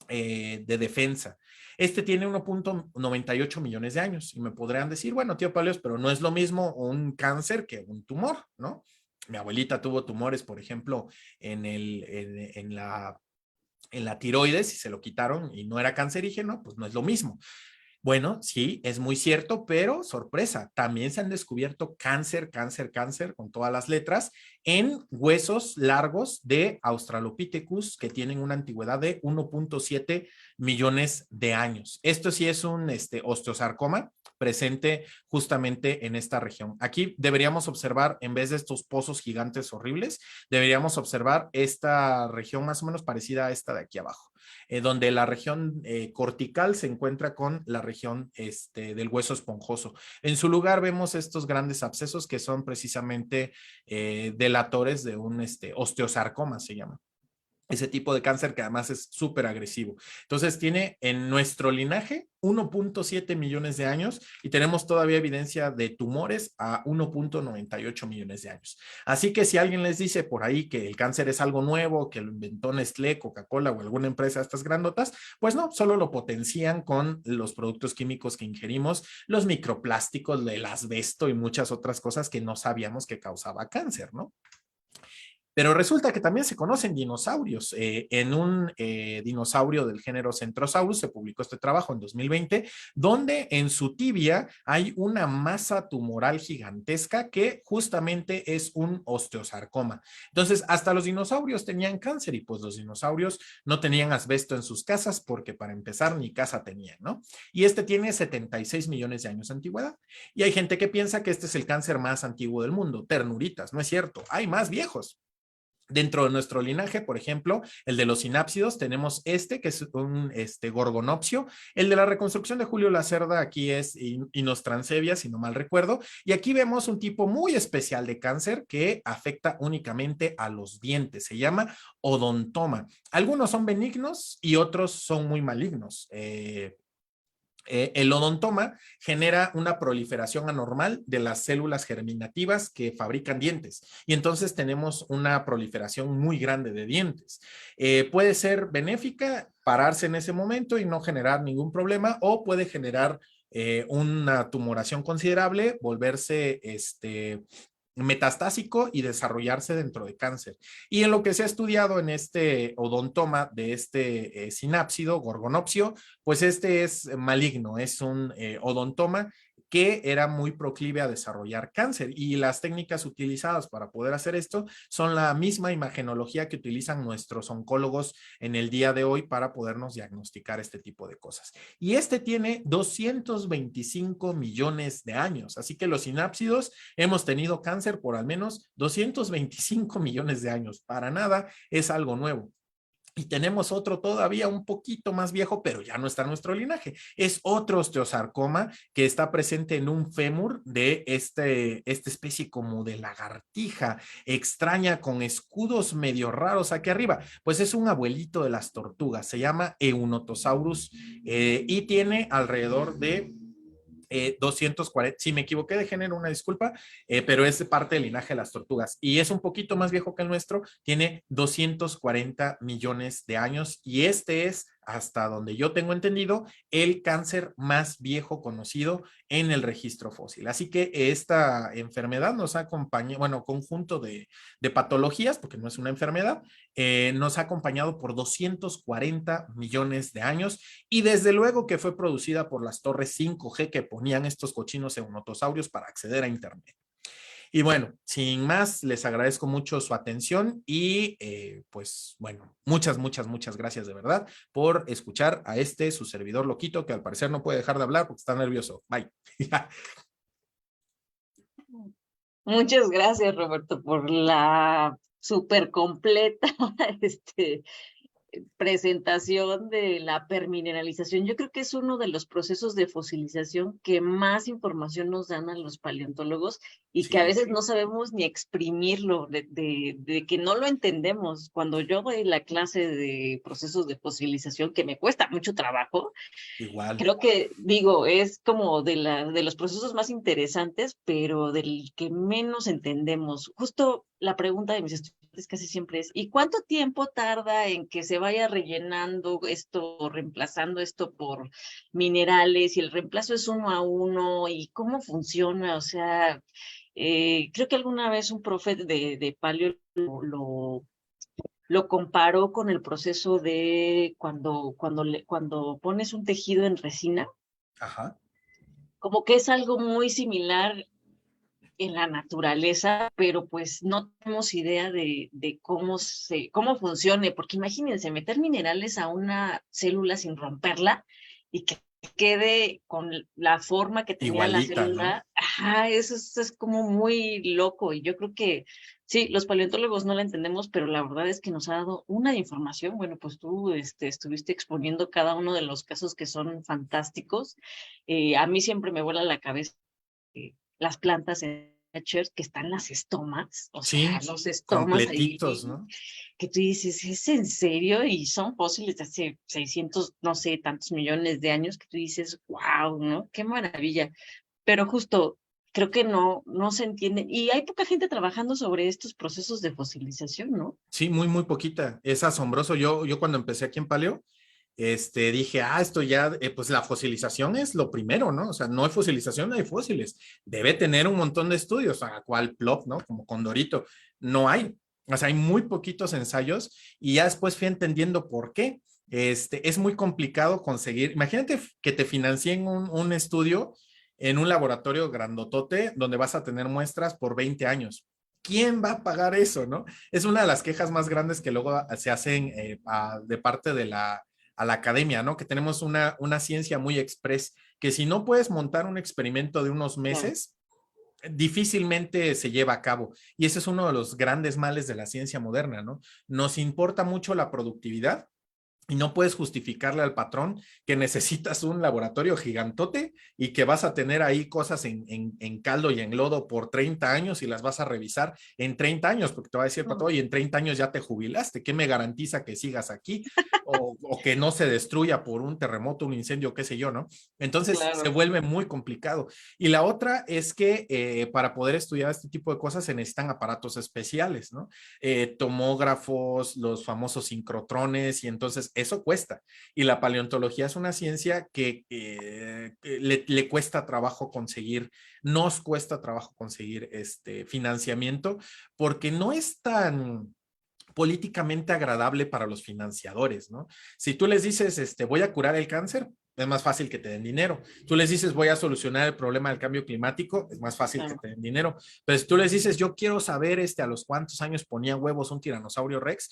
de defensa. Este tiene 1.98 millones de años y me podrían decir, bueno, tío Paleos, pero no es lo mismo un cáncer que un tumor, ¿no? Mi abuelita tuvo tumores, por ejemplo, en la tiroides y se lo quitaron y no era cancerígeno, pues no es lo mismo. Bueno, sí, es muy cierto, pero sorpresa, también se han descubierto cáncer con todas las letras en huesos largos de Australopithecus que tienen una antigüedad de 1.7 millones de años. Esto sí es un osteosarcoma presente justamente en esta región. Aquí deberíamos observar, en vez de estos pozos gigantes horribles, deberíamos observar esta región más o menos parecida a esta de aquí abajo. donde la región cortical se encuentra con la región del hueso esponjoso. En su lugar vemos estos grandes abscesos que son precisamente delatores de un osteosarcoma, se llama. Ese tipo de cáncer que además es súper agresivo. Entonces tiene en nuestro linaje 1.7 millones de años y tenemos todavía evidencia de tumores a 1.98 millones de años. Así que si alguien les dice por ahí que el cáncer es algo nuevo, que lo inventó Nestlé, Coca-Cola o alguna empresa de estas grandotas, pues no, solo lo potencian con los productos químicos que ingerimos, los microplásticos, el asbesto y muchas otras cosas que no sabíamos que causaba cáncer, ¿no? Pero resulta que también se conocen dinosaurios. En un dinosaurio del género Centrosaurus se publicó este trabajo en 2020, donde en su tibia hay una masa tumoral gigantesca que justamente es un osteosarcoma. Entonces, hasta los dinosaurios tenían cáncer y pues los dinosaurios no tenían asbesto en sus casas porque para empezar ni casa tenían, ¿no? Y este tiene 76 millones de años de antigüedad. Y hay gente que piensa que este es el cáncer más antiguo del mundo. Ternuritas, no es cierto, hay más viejos. Dentro de nuestro linaje, por ejemplo, el de los sinápsidos, tenemos que es un gorgonopsio. El de la reconstrucción de Julio Lacerda aquí es Inostrancevia, si no mal recuerdo. Y aquí vemos un tipo muy especial de cáncer que afecta únicamente a los dientes. Se llama odontoma. Algunos son benignos y otros son muy malignos. El odontoma genera una proliferación anormal de las células germinativas que fabrican dientes y entonces tenemos una proliferación muy grande de dientes. Puede ser benéfica, pararse en ese momento y no generar ningún problema, o puede generar una tumoración considerable, volverse metastásico y desarrollarse dentro de cáncer. Y en lo que se ha estudiado en este odontoma de sinápsido, gorgonopsio, pues este es maligno, es un odontoma que era muy proclive a desarrollar cáncer y las técnicas utilizadas para poder hacer esto son la misma imagenología que utilizan nuestros oncólogos en el día de hoy para podernos diagnosticar este tipo de cosas. Y este tiene 225 millones de años, así que los sinápsidos hemos tenido cáncer por al menos 225 millones de años. Para nada es algo nuevo. Y tenemos otro todavía un poquito más viejo, pero ya no está en nuestro linaje. Es otro osteosarcoma que está presente en un fémur de esta especie como de lagartija extraña con escudos medio raros aquí arriba. Pues es un abuelito de las tortugas, se llama Eunotosaurus y tiene alrededor de 240, si me equivoqué de género, una disculpa, pero es parte del linaje de las tortugas y es un poquito más viejo que el nuestro, tiene 240 millones de años y este es, hasta donde yo tengo entendido, el cáncer más viejo conocido en el registro fósil. Así que esta enfermedad nos acompaña, bueno, conjunto de patologías, porque no es una enfermedad, nos ha acompañado por 240 millones de años y desde luego que fue producida por las torres 5G que ponían estos cochinos eunotosaurios para acceder a Internet. Y bueno, sin más, les agradezco mucho su atención y pues bueno, muchas gracias de verdad por escuchar a su servidor loquito que al parecer no puede dejar de hablar porque está nervioso. Bye. Muchas gracias, Roberto, por la súper completa presentación de la permineralización. Yo creo que es uno de los procesos de fosilización que más información nos dan a los paleontólogos y que a Sí, veces no sabemos ni exprimirlo, de que no lo entendemos. Cuando yo doy la clase de procesos de fosilización, que me cuesta mucho trabajo, igual. creo que, digo, es como de los procesos más interesantes, pero del que menos entendemos. Justo la pregunta de mis estudiantes casi siempre es, ¿y cuánto tiempo tarda en que se vaya rellenando esto, o reemplazando esto por minerales? Y el reemplazo es uno a uno, ¿y cómo funciona? O sea, creo que alguna vez un profe de paleo lo comparó con el proceso de cuando pones un tejido en resina, Ajá. como que es algo muy similar en la naturaleza, pero pues no tenemos idea de cómo funcione, porque imagínense meter minerales a una célula sin romperla y que quede con la forma que tenía la Igualita, ¿no? célula, ajá, eso es como muy loco. Y yo creo que sí, los paleontólogos no la entendemos, pero la verdad es que nos ha dado una información. Bueno, pues tú estuviste exponiendo cada uno de los casos que son fantásticos. A mí siempre me vuela la cabeza las plantas en que están las estomas, o sea, Sí, los estomas completitos, ahí, ¿no? que tú dices, ¿es en serio? Y son fósiles de hace 600, no sé, tantos millones de años que tú dices, wow, ¿no? Qué maravilla. Pero justo, creo que no se entiende. Y hay poca gente trabajando sobre estos procesos de fosilización, ¿no? Sí, muy, muy poquita. Es asombroso. Yo cuando empecé aquí en Paleo, dije, esto ya, pues la fosilización es lo primero, ¿no? O sea, no hay fosilización, no hay fósiles. Debe tener un montón de estudios, a cual plop, ¿no? Como Condorito. No hay. O sea, hay muy poquitos ensayos y ya después fui entendiendo por qué. Es muy complicado conseguir. Imagínate que te financien un estudio en un laboratorio grandotote donde vas a tener muestras por 20 años. ¿Quién va a pagar eso, no? Es una de las quejas más grandes que luego se hacen de parte de a la academia, ¿no? Que tenemos una ciencia muy express, que si no puedes montar un experimento de unos Claro. meses, difícilmente se lleva a cabo. Y ese es uno de los grandes males de la ciencia moderna, ¿no? Nos importa mucho la productividad, y no puedes justificarle al patrón que necesitas un laboratorio gigantote y que vas a tener ahí cosas en caldo y en lodo por 30 años y las vas a revisar en 30 años, porque te va a decir el patrón, y en 30 años ya te jubilaste, ¿qué me garantiza que sigas aquí? O que no se destruya por un terremoto, un incendio, qué sé yo, ¿no? Entonces se Claro. vuelve muy complicado. Y la otra es que para poder estudiar este tipo de cosas se necesitan aparatos especiales, ¿no? Tomógrafos, los famosos sincrotrones, y entonces eso cuesta. Y la paleontología es una ciencia que le cuesta trabajo conseguir, nos cuesta trabajo conseguir este financiamiento, porque no es tan políticamente agradable para los financiadores, ¿no? Si tú les dices, voy a curar el cáncer, es más fácil que te den dinero. Tú les dices, voy a solucionar el problema del cambio climático, es más fácil que Claro. te den dinero. Pero si tú les dices, yo quiero saber a los cuántos años ponía huevos un tiranosaurio Rex,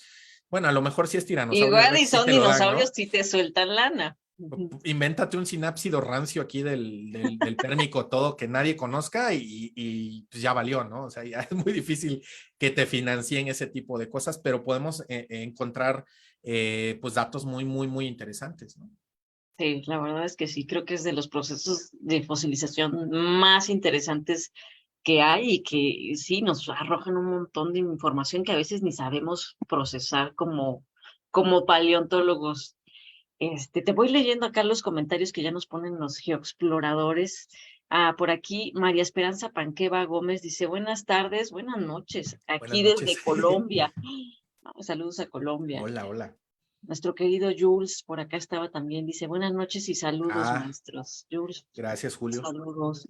bueno, a lo mejor si es tiranosaurio Igual y Rex sí son te lo dan, dinosaurios ¿no? si te sueltan lana. Ujú. Invéntate un sinápsido rancio aquí del pérmico todo que nadie conozca y pues ya valió, ¿no? O sea, ya es muy difícil que te financien ese tipo de cosas, pero podemos encontrar pues datos muy, muy, muy interesantes, ¿no? Sí, la verdad es que sí, creo que es de los procesos de fosilización más interesantes que hay y que sí nos arrojan un montón de información que a veces ni sabemos procesar como paleontólogos. Te voy leyendo acá los comentarios que ya nos ponen los geoexploradores. Por aquí, María Esperanza Panqueva Gómez dice, buenas tardes, buenas noches, Buenas aquí noches. desde Colombia. Saludos a Colombia. Hola, hola. Nuestro querido Jules, por acá estaba también, dice, buenas noches y saludos, Ah, maestros. Jules, gracias, Julio. saludos.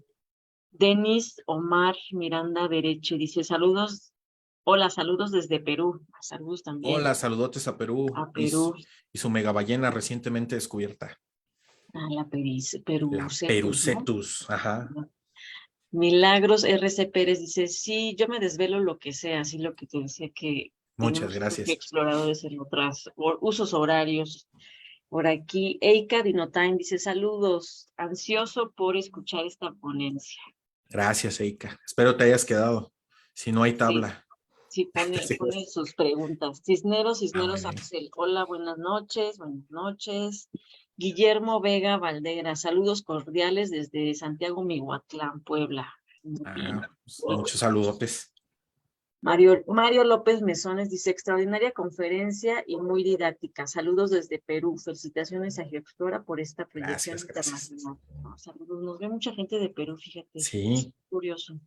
Denis Omar Miranda Dereche dice, saludos, hola, saludos desde Perú. Saludos también Hola, saludotes a Perú a Perú, y su megaballena recientemente descubierta, a la la Perucetus, ¿no? Perucetus. Ajá. Milagros RC Pérez dice, sí, yo me desvelo lo que sea, así lo que te decía que Muchas tenemos otros gracias. exploradores en otras usos horarios. Por aquí, Eika Dinotime dice, saludos, ansioso por escuchar esta ponencia. Gracias, Eika. Espero te hayas quedado. Si no hay Sí, tabla. sí, pone sus preguntas. Cisneros, Muy Cisneros bien. Axel, hola, buenas noches, buenas noches. Guillermo Vega Valdera, saludos cordiales desde Santiago Mihuatlán, Puebla. Muy bien. Pues, muchos saludotes. Mario López Mesones dice, extraordinaria conferencia y muy didáctica. Saludos desde Perú. Felicitaciones a GeoExplora por esta proyección Gracias, gracias. internacional. No, saludos. Nos ve mucha gente de Perú, fíjate. Sí, Curioso.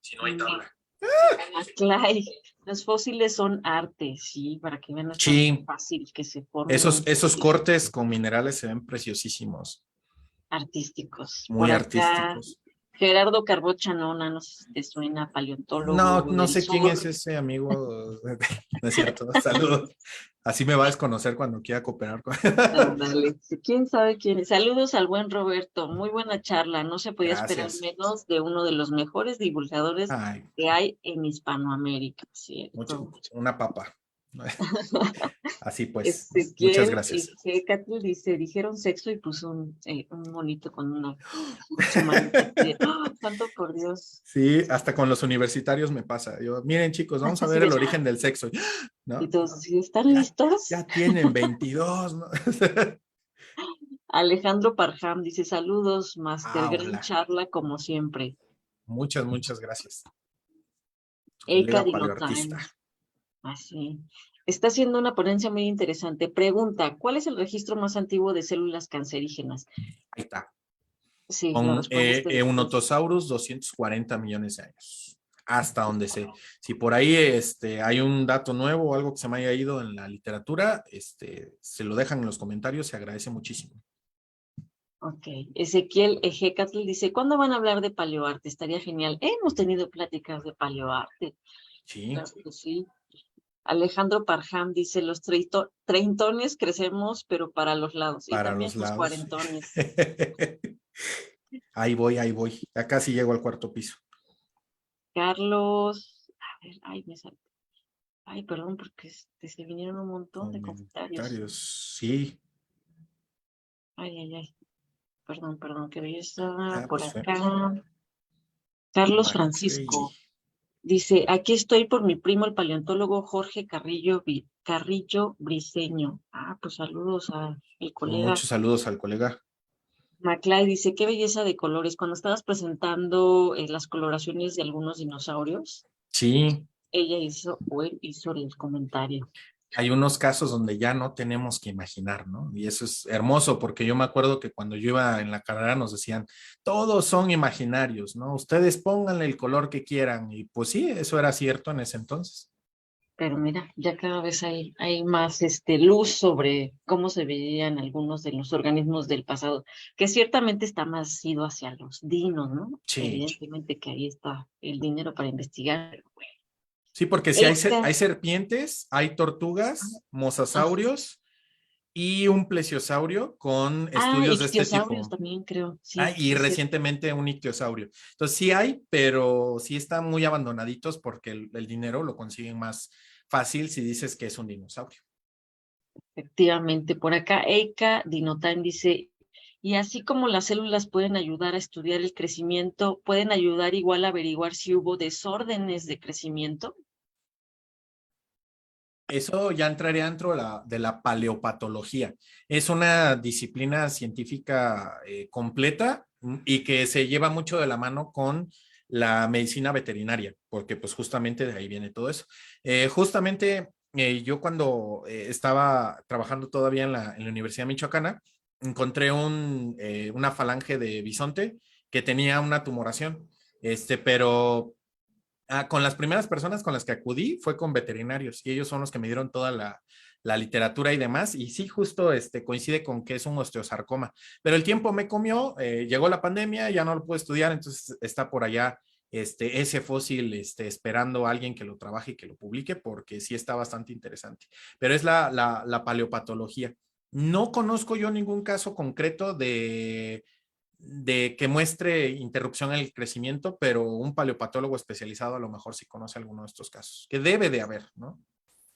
si no hay tabla. Clay, los fósiles son arte, sí, para que vean, no es tan Sí, fácil que se forme esos, un esos fósil cortes con minerales se ven preciosísimos, artísticos. muy Por acá, artísticos. Gerardo Carbó Chanona, no sé si te suena, No, paleontólogo no del sé quién es sur. ese amigo. No es cierto. Saludos. Así me va a desconocer cuando quiera cooperar con. Ándale, sí, quién sabe quién es. Saludos al buen Roberto, muy buena charla. No se podía esperar Gracias. menos de uno de los mejores divulgadores Ay, que hay en Hispanoamérica, mucho, ¿cierto? una papa. Así pues, muchas Ezequiel y gracias. Catl dice, dijeron sexo y puso un monito con su manita así de, ¡oh, santo por Dios! Sí, hasta con los universitarios me pasa. Yo, miren chicos, vamos a Así ver de, el origen del sexo, y ¿no? todos, ¿sí están Ya, listos? ya tienen 22, ¿no? Alejandro Parham dice, saludos, Master, Ah, gran hola. charla como siempre. Muchas gracias. Eka Colega Dino paleoartista. Time, así. Está haciendo una ponencia muy interesante. Pregunta, ¿cuál es el registro más antiguo de células cancerígenas? Ahí está. Sí, lo Con respondiste después. Eunotosaurus, 240 millones de años. Hasta donde sé. Si por ahí hay un dato nuevo o algo que se me haya ido en la literatura, se lo dejan en los comentarios, se agradece muchísimo. Ok. Ezequiel Ejecatl dice, ¿cuándo van a hablar de paleoarte? Estaría genial. Hemos tenido pláticas de paleoarte. Sí, Claro que sí. Alejandro Parham dice, los treintones crecemos, pero para los lados. Y para también los los lados. cuarentones. Ahí voy, ahí voy. Ya casi llego al cuarto piso. Carlos, a ver, ay, me salté. Ay, perdón, porque se vinieron un montón de comentarios. Comentarios, sí. Ay, ay, ay. Perdón, que yo estaba Ah, por pues fue acá. Carlos McCready. Francisco dice, aquí estoy por mi primo, el paleontólogo Jorge Carrillo Briceño. Ah, pues saludos a el Pues colega. muchos saludos al colega. Maclay dice, qué belleza de colores. Cuando estabas presentando las coloraciones de algunos dinosaurios, Sí, ella hizo, o él hizo el comentario. hay unos casos donde ya no tenemos que imaginar, ¿no? Y eso es hermoso porque yo me acuerdo que cuando yo iba en la carrera nos decían, todos son imaginarios, ¿no? Ustedes pónganle el color que quieran. Y pues sí, eso era cierto en ese entonces. Pero mira, ya cada vez hay más luz sobre cómo se veían algunos de los organismos del pasado, que ciertamente está más ido hacia los dinos, ¿no? Sí, Evidentemente que ahí está el dinero para investigar, pero bueno. sí, porque sí Esta, hay serpientes, hay tortugas, mosasaurios y un plesiosaurio con estudios de este ictiosaurios tipo. también creo, Ah, sí, y sí es cierto, recientemente un ictiosaurio. Entonces sí hay, pero sí están muy abandonaditos porque el dinero lo consiguen más fácil si dices que es un dinosaurio. efectivamente. Por acá, Eika Dinotime dice, y así como las células pueden ayudar a estudiar el crecimiento, pueden ayudar igual a averiguar si hubo desórdenes de crecimiento. Eso ya entraría dentro de la paleopatología. Es una disciplina científica completa y que se lleva mucho de la mano con la medicina veterinaria, porque pues justamente de ahí viene todo eso. Yo cuando estaba trabajando todavía en la Universidad Michoacana, encontré una falange de bisonte que tenía una tumoración, pero con las primeras personas con las que acudí fue con veterinarios y ellos son los que me dieron toda la literatura y demás. Y sí, justo coincide con que es un osteosarcoma. Pero el tiempo me comió, llegó la pandemia, ya no lo pude estudiar, entonces está por allá ese fósil esperando a alguien que lo trabaje y que lo publique porque sí está bastante interesante. Pero es la paleopatología. No conozco yo ningún caso concreto de que muestre interrupción en el crecimiento, pero un paleopatólogo especializado a lo mejor sí conoce alguno de estos casos, que debe de haber, ¿no?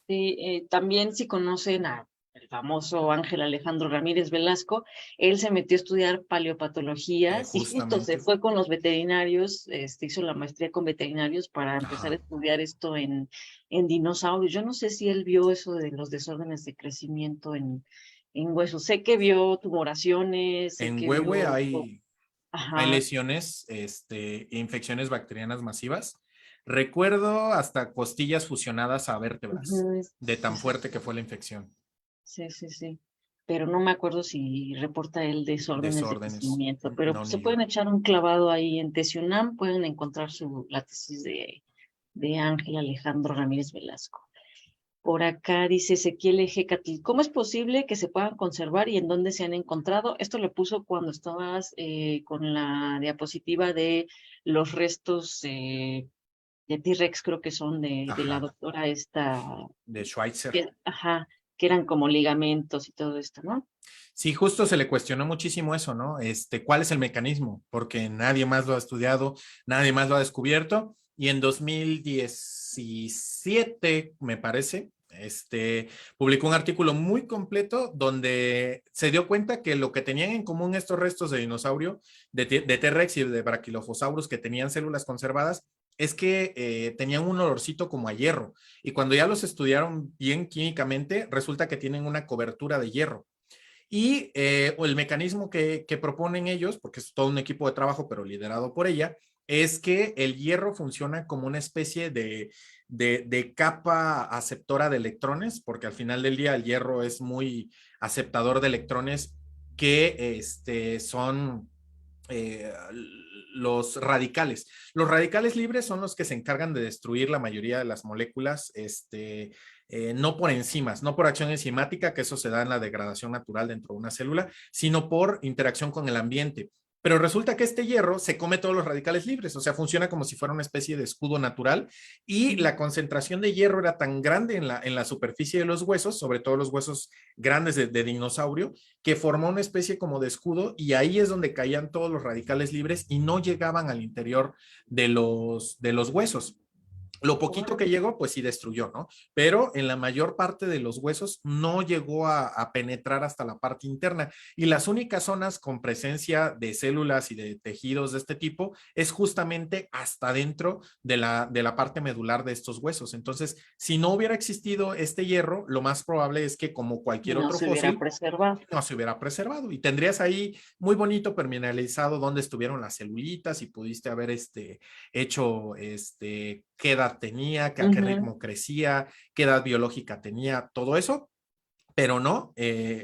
Sí, también si conocen a el famoso Ángel Alejandro Ramírez Velasco, él se metió a estudiar paleopatología y justo se Justamente. fue con los veterinarios, hizo la maestría con veterinarios para empezar a Ajá. estudiar esto en dinosaurios. Yo no sé si él vio eso de los desórdenes de crecimiento en huesos. Sé que vio tumoraciones, sé En que Huehue vio, hay ajá, lesiones, infecciones bacterianas masivas. Recuerdo hasta costillas fusionadas a vértebras, ujú, de tan fuerte que fue la infección. sí, sí, sí. Pero no me acuerdo si reporta el desórdenes de Desórdenes. crecimiento, pero No, pues, se ni yo. pueden echar un clavado ahí en Tesiunam, pueden encontrar la tesis de Ángel Alejandro Ramírez Velasco. Por acá dice Ezequiel Ejecatl, ¿cómo es posible que se puedan conservar y en dónde se han encontrado? Esto lo puso cuando estabas con la diapositiva de los restos de T-Rex, creo que son de la Ajá. doctora esta, De Schweitzer. ajá, que eran como ligamentos y todo esto, ¿no? Sí, justo se le cuestionó muchísimo eso, ¿no? ¿Cuál es el mecanismo? Porque nadie más lo ha estudiado, nadie más lo ha descubierto. Y en 2017, me parece, Publicó un artículo muy completo donde se dio cuenta que lo que tenían en común estos restos de dinosaurio, de T-Rex y de Brachylophosaurus que tenían células conservadas, es que tenían un olorcito como a hierro. Y cuando ya los estudiaron bien químicamente, resulta que tienen una cobertura de hierro. Y el mecanismo que proponen ellos, porque es todo un equipo de trabajo, pero liderado por ella, es que el hierro funciona como una especie de capa aceptora de electrones, porque al final del día el hierro es muy aceptador de electrones que son eh, los radicales. Los radicales libres son los que se encargan de destruir la mayoría de las moléculas, no por enzimas, no por acción enzimática, que eso se da en la degradación natural dentro de una célula, sino por interacción con el ambiente. Pero resulta que este hierro se come todos los radicales libres, o sea, funciona como si fuera una especie de escudo natural y la concentración de hierro era tan grande en la superficie de los huesos, sobre todo los huesos grandes de dinosaurio, que formó una especie como de escudo y ahí es donde caían todos los radicales libres y no llegaban al interior de los huesos. Lo poquito que llegó, pues sí destruyó, ¿no? Pero en la mayor parte de los huesos no llegó a penetrar hasta la parte interna. Y las únicas zonas con presencia de células y de tejidos de este tipo es justamente hasta dentro de la parte medular de estos huesos. Entonces, si no hubiera existido este hierro, lo más probable es que como cualquier No otro se hubiera fósil, preservado. no se hubiera preservado y tendrías ahí muy bonito permineralizado dónde estuvieron las celulitas y pudiste haber hecho qué edad tenía, a qué ritmo crecía, qué edad biológica tenía, todo eso, pero no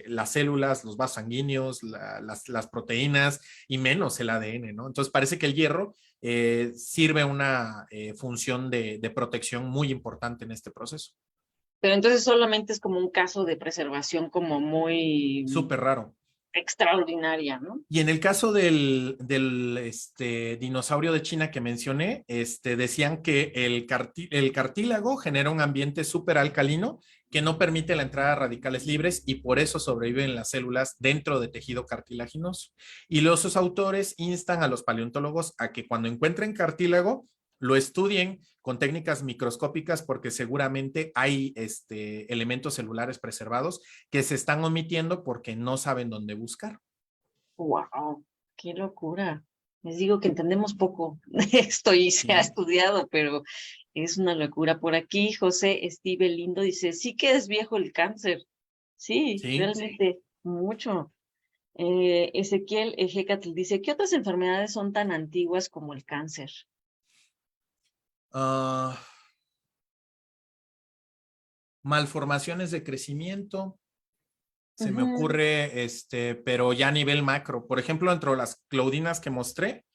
las células, los vasos sanguíneos, las proteínas y menos el ADN, ¿no? Entonces parece que el hierro sirve una función de protección muy importante en este proceso. Pero entonces solamente es como un caso de preservación como muy Súper raro. extraordinaria, ¿no? Y en el caso del dinosaurio de China que mencioné, decían que el cartílago genera un ambiente súper alcalino que no permite la entrada de radicales libres y por eso sobreviven las células dentro de tejido cartilaginoso. Y los autores instan a los paleontólogos a que cuando encuentren cartílago, lo estudien con técnicas microscópicas porque seguramente hay elementos celulares preservados que se están omitiendo porque no saben dónde buscar. ¡Wow! ¡Qué locura! Les digo que entendemos poco de esto y se ha Sí. estudiado, pero es una locura. Por aquí, José Estive Lindo dice, sí que es viejo el cáncer. Sí, Sí. realmente, mucho. Ezequiel Ejecatl dice, ¿qué otras enfermedades son tan antiguas como el cáncer? Ah, malformaciones de crecimiento, se me Ujú. ocurre, pero ya a nivel macro. Por ejemplo, entre las claudinas que mostré,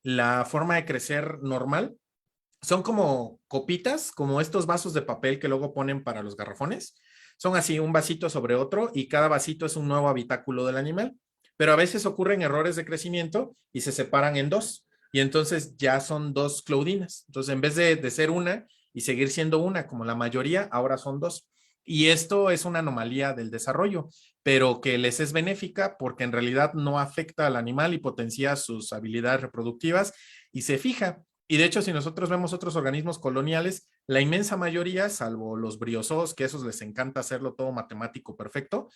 la forma de crecer normal son como copitas, como estos vasos de papel que luego ponen para los garrafones. Son así, un vasito sobre otro y cada vasito es un nuevo habitáculo del animal. Pero a veces ocurren errores de crecimiento y se separan en dos. Y entonces ya son dos claudinas. Entonces, en vez de ser una y seguir siendo una, como la mayoría, ahora son dos. Y esto es una anomalía del desarrollo, pero que les es benéfica porque en realidad no afecta al animal y potencia sus habilidades reproductivas y se fija. Y de hecho, si nosotros vemos otros organismos coloniales, la inmensa mayoría, salvo los briozoos, que a esos les encanta hacerlo todo matemático perfecto,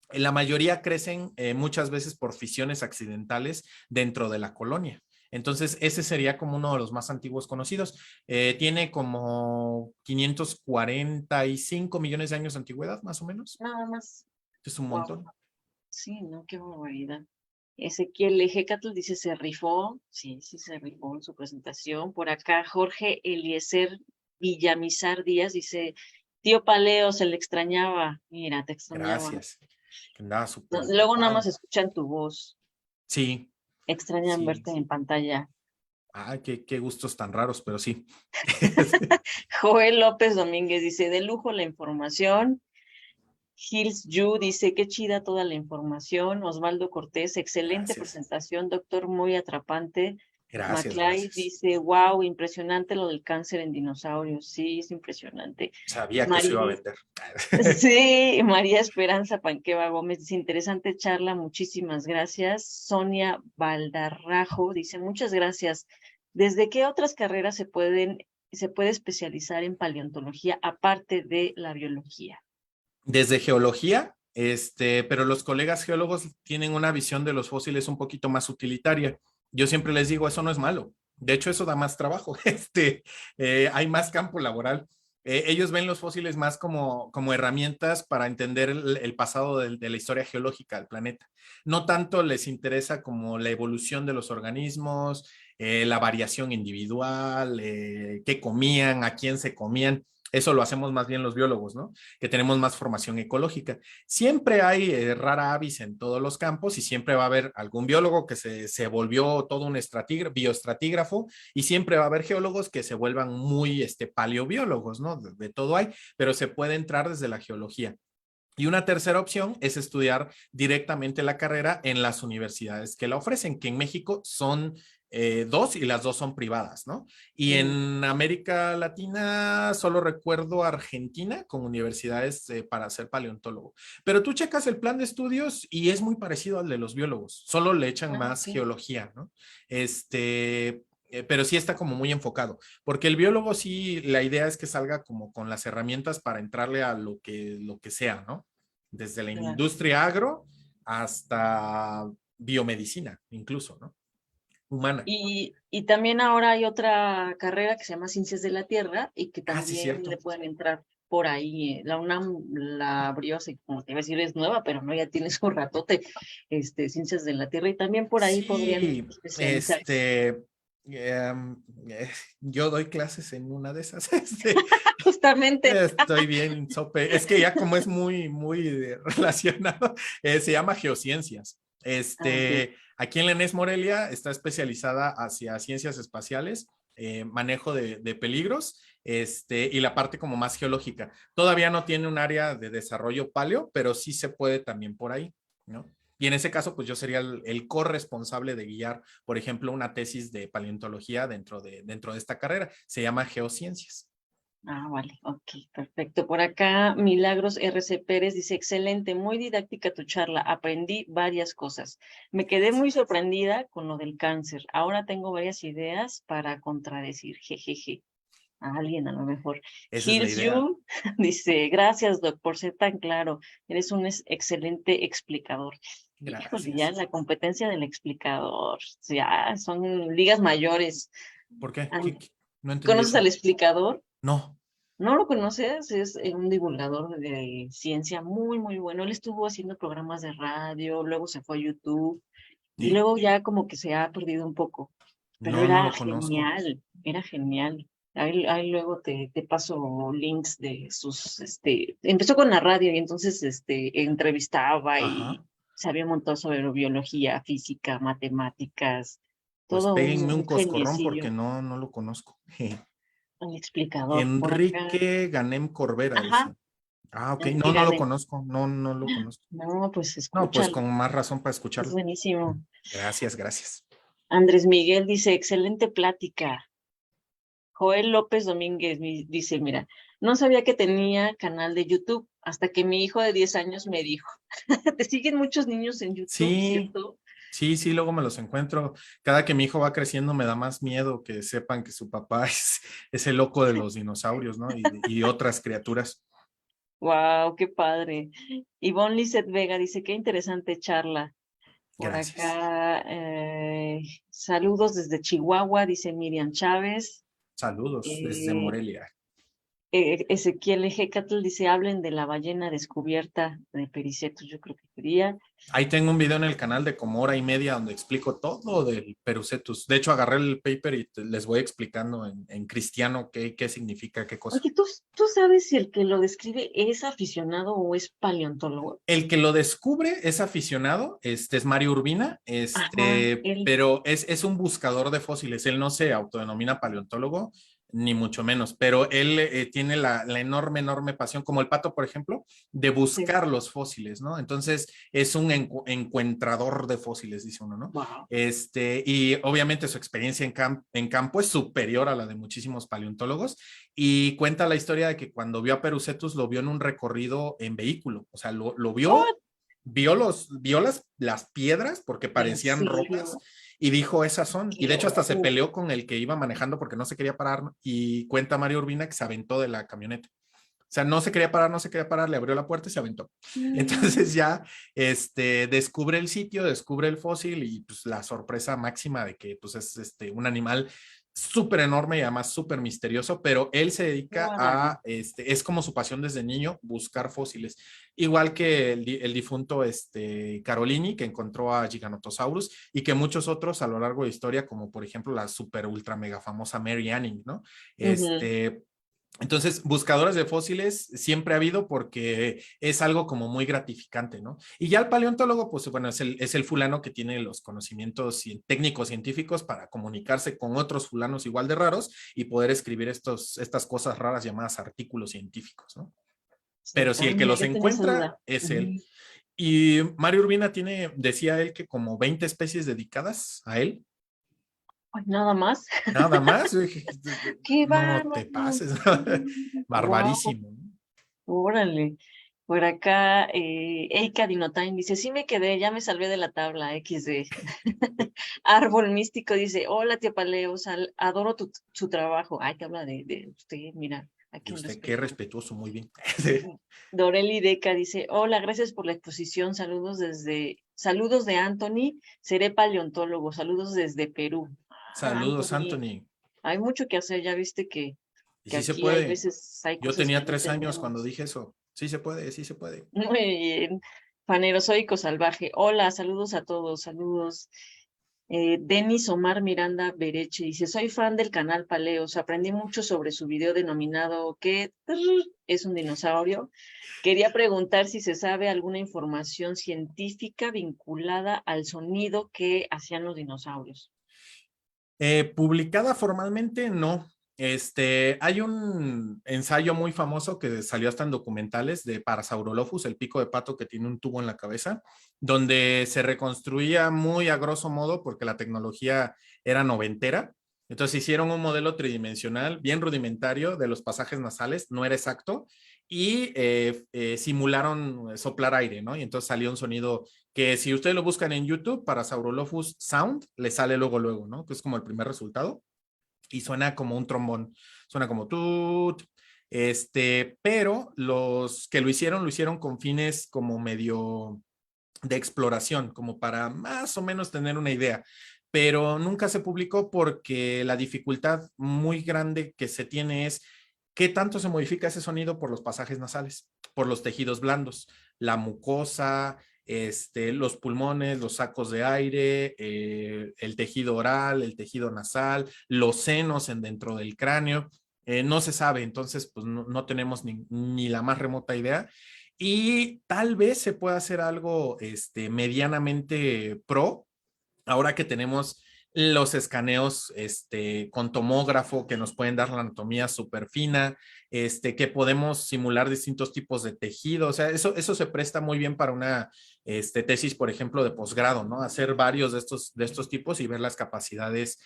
la mayoría crecen muchas veces por fisiones accidentales dentro de la colonia. Entonces, ese sería como uno de los más antiguos conocidos. Tiene como 545 millones de años de antigüedad, más o menos. Nada más. Es un Wow. montón. Sí, no, qué barbaridad. Ezequiel Ejecatl dice, se rifó. Sí, sí, se rifó en su presentación. Por acá, Jorge Eliezer Villamizar Díaz dice, tío Paleo, se le extrañaba. Mira, te extrañaba. Gracias. Andaba súper Luego nada más ocupado. escuchan tu voz. Sí, Extrañan sí. verte en pantalla. Ah, qué gustos tan raros, pero sí. Joel López Domínguez dice, de lujo la información. Hills Yu dice, qué chida toda la información. Osvaldo Cortés, excelente Gracias. presentación, doctor, muy atrapante. Gracias, Maclay gracias. dice, wow, impresionante lo del cáncer en dinosaurios. Sí, es impresionante. Sabía que se iba a María, vender. sí, María Esperanza Panqueva Gómez dice, interesante charla, muchísimas gracias. Sonia Valdarrajo dice, muchas gracias. ¿Desde qué otras carreras se pueden se puede especializar en paleontología aparte de la biología? Desde geología, pero los colegas geólogos tienen una visión de los fósiles un poquito más utilitaria. Yo siempre les digo, eso no es malo. De hecho, eso da más trabajo. Hay más campo laboral. Ellos ven los fósiles más como herramientas para entender el pasado de la historia geológica del planeta. No tanto les interesa como la evolución de los organismos, la variación individual, qué comían, a quién se comían. Eso lo hacemos más bien los biólogos, ¿no? Que tenemos más formación ecológica. Siempre hay rara avis en todos los campos y siempre va a haber algún biólogo que se volvió todo un bioestratígrafo y siempre va a haber geólogos que se vuelvan muy paleobiólogos, ¿no? De todo hay, pero se puede entrar desde la geología. Y una tercera opción es estudiar directamente la carrera en las universidades que la ofrecen, que en México son dos y las dos son privadas, ¿no? Y en América Latina solo recuerdo Argentina con universidades para ser paleontólogo. Pero tú checas el plan de estudios y es muy parecido al de los biólogos, solo le echan más geología, ¿no? Pero sí está como muy enfocado, porque el biólogo sí, la idea es que salga como con las herramientas para entrarle a lo que sea, ¿no? Desde la industria agro hasta biomedicina, incluso, ¿no? Humana. Y también ahora hay otra carrera que se llama Ciencias de la Tierra y que Ah, sí, también le cierto. pueden entrar por ahí. La UNAM la abrió, así como te iba a decir, es nueva, pero no, ya tiene su ratote, Ciencias de la Tierra, y también por ahí podrían Sí, especializarse. em, eh, yo doy clases en una de esas. Justamente. Estoy bien, sope. Es que ya como es muy, muy relacionado, se llama geociencias. Ah, ok. Aquí en la ENES Morelia está especializada hacia ciencias espaciales, manejo de peligros, y la parte como más geológica. Todavía no tiene un área de desarrollo paleo, pero sí se puede también por ahí, ¿no? Y en ese caso, pues yo sería el corresponsable de guiar, por ejemplo, una tesis de paleontología dentro de esta carrera. Se llama geociencias. Ah, vale, ok, perfecto. Por acá, Milagros RC Pérez dice, excelente, muy didáctica tu charla, aprendí varias cosas. Me quedé muy sorprendida con lo del cáncer. Ahora tengo varias ideas para contradecir, jejeje, a alguien a lo mejor. Esa es la Heals idea. You dice, gracias, Doc, por ser tan claro. Eres un excelente explicador. Híjole, ya Gracias. la competencia del explicador, ya son ligas mayores. ¿Por qué? An- No entendí ¿Conoces al eso. explicador? No. ¿No lo conoces? Es un divulgador de ciencia muy, muy bueno. Él estuvo haciendo programas de radio, luego se fue a YouTube y ¿Sí? luego ya como que se ha perdido un poco, pero No, no lo conozco. era genial. Ahí luego te paso links de sus, empezó con la radio y entonces, entrevistaba y Ajá. sabía un montón sobre biología, física, matemáticas, Pues todo péguenme un un coscorrón porque geniecillo, no lo conozco. un explicador por acá. Enrique Ganem Corbera, Ajá, dice. Ah, ok. Enrique No lo Ganem. conozco. No lo conozco. No, pues No, pues escúchalo, con más razón para es escucharlo. buenísimo. Gracias, gracias. Andrés Miguel dice, excelente plática. Joel López Domínguez dice, mira, no sabía que tenía canal de YouTube hasta que mi hijo de 10 años me dijo, te siguen muchos niños en YouTube, Sí, ¿cierto? sí, luego me los encuentro. Cada que mi hijo va creciendo me da más miedo que sepan que su papá es el loco de los dinosaurios, ¿no? Y otras criaturas. Wow, qué padre. Ivonne Lizeth Vega dice, qué interesante charla. Por Gracias. acá, saludos desde Chihuahua, dice Miriam Chávez. Saludos desde Eh, Morelia. Ezequiel Ejecatl dice, hablen de la ballena descubierta de Pericetus, yo creo que quería. Ahí tengo un video en el canal de como hora y media donde explico todo del Perucetus. De hecho, agarré el paper y les voy explicando en cristiano qué significa qué cosa. Oye, ¿tú sabes si el que lo describe es aficionado o es paleontólogo? El que lo descubre es aficionado, es Mario Urbina, Ajá, él. pero es un buscador de fósiles. Él no se autodenomina paleontólogo, ni mucho menos, pero él tiene la enorme pasión, como el pato, por ejemplo, de Sí. buscar los fósiles, ¿no? Entonces es un encuentrador de fósiles, dice uno, ¿no? Wow. Y obviamente su experiencia en campo es superior a la de muchísimos paleontólogos y cuenta la historia de que cuando vio a Perucetus lo vio en un recorrido en vehículo, o sea, lo vio What? vio las piedras porque ¿En parecían rocas serio? y dijo, esas son. Y ¡Qué de hecho hasta se horror! peleó con el que iba manejando porque no se quería parar y cuenta Mario Urbina que se aventó de la camioneta. O sea, no se quería parar, no se quería parar, le abrió la puerta y se aventó. Mm. Entonces ya descubre el sitio, descubre el fósil y pues la sorpresa máxima de que pues es un animal súper enorme y además súper misterioso, pero él se ¡Qué dedica bárbaro! a, es como su pasión desde niño, buscar fósiles. Igual que el difunto Carolini, que encontró a Giganotosaurus y que muchos otros a lo largo de historia, como por ejemplo la super ultra mega famosa Mary Anning, ¿no? Ujú. Entonces, buscadores de fósiles siempre ha habido porque es algo como muy gratificante, ¿no? Y ya el paleontólogo, pues bueno, es el fulano que tiene los conocimientos técnicos científicos para comunicarse con otros fulanos igual de raros y poder escribir estas cosas raras llamadas artículos científicos, ¿no? Pero si el que Mira, los yo tenía esa encuentra duda. es él. Ujú. Y Mario Urbina decía él que como 20 especies dedicadas a él. Ay, nada más. Nada más. Yo dije, ¡Qué no te bárbaro! pases. Wow, Barbarísimo. órale. Por acá, Eika Dinotain dice, sí me quedé, ya me salvé de la tabla XD. Árbol Místico dice, hola tía Paleo, adoro su trabajo. Ay, que habla de usted, mira, Y aquí en usted, qué respeto. respetuoso, muy bien. Doreli Deca dice, hola, gracias por la exposición, saludos de Anthony, seré paleontólogo, saludos desde Perú. Ah, Saludos, Anthony, Anthony. hay mucho que hacer, ya viste Y que sí se aquí hay puede. veces hay Yo cosas que tenía no 3 años cuando entendemos. dije eso. Sí se puede, sí se puede. Muy bien. Fanerozoico Salvaje. Hola, saludos a todos, saludos. Denis Omar Miranda Bereche dice, soy fan del canal Paleos, aprendí mucho sobre su video denominado ¿qué es un dinosaurio? Quería preguntar si se sabe alguna información científica vinculada al sonido que hacían los dinosaurios. Publicada formalmente, no. Hay un ensayo muy famoso que salió hasta en documentales de Parasaurolophus, el pico de pato que tiene un tubo en la cabeza, donde se reconstruía muy a grosso modo porque la tecnología era noventera. Entonces hicieron un modelo tridimensional bien rudimentario de los pasajes nasales, no era exacto, y simularon soplar aire, ¿no? Y entonces salió un sonido que si ustedes lo buscan en YouTube para Saurolophus Sound, le sale luego, luego, ¿no? Que es como el primer resultado y suena como un trombón, suena como tut, pero los que lo hicieron con fines como medio de exploración, como para más o menos tener una idea, pero nunca se publicó porque la dificultad muy grande que se tiene es qué tanto se modifica ese sonido por los pasajes nasales, por los tejidos blandos, la mucosa, los pulmones, los sacos de aire, el tejido oral, el tejido nasal, los senos dentro del cráneo. No se sabe, entonces pues no tenemos ni la más remota idea y tal vez se pueda hacer algo medianamente pro, ahora que tenemos los escaneos con tomógrafo que nos pueden dar la anatomía súper fina, que podemos simular distintos tipos de tejido, o sea, eso se presta muy bien para una tesis, por ejemplo, de posgrado, ¿no? Hacer varios de estos tipos y ver las capacidades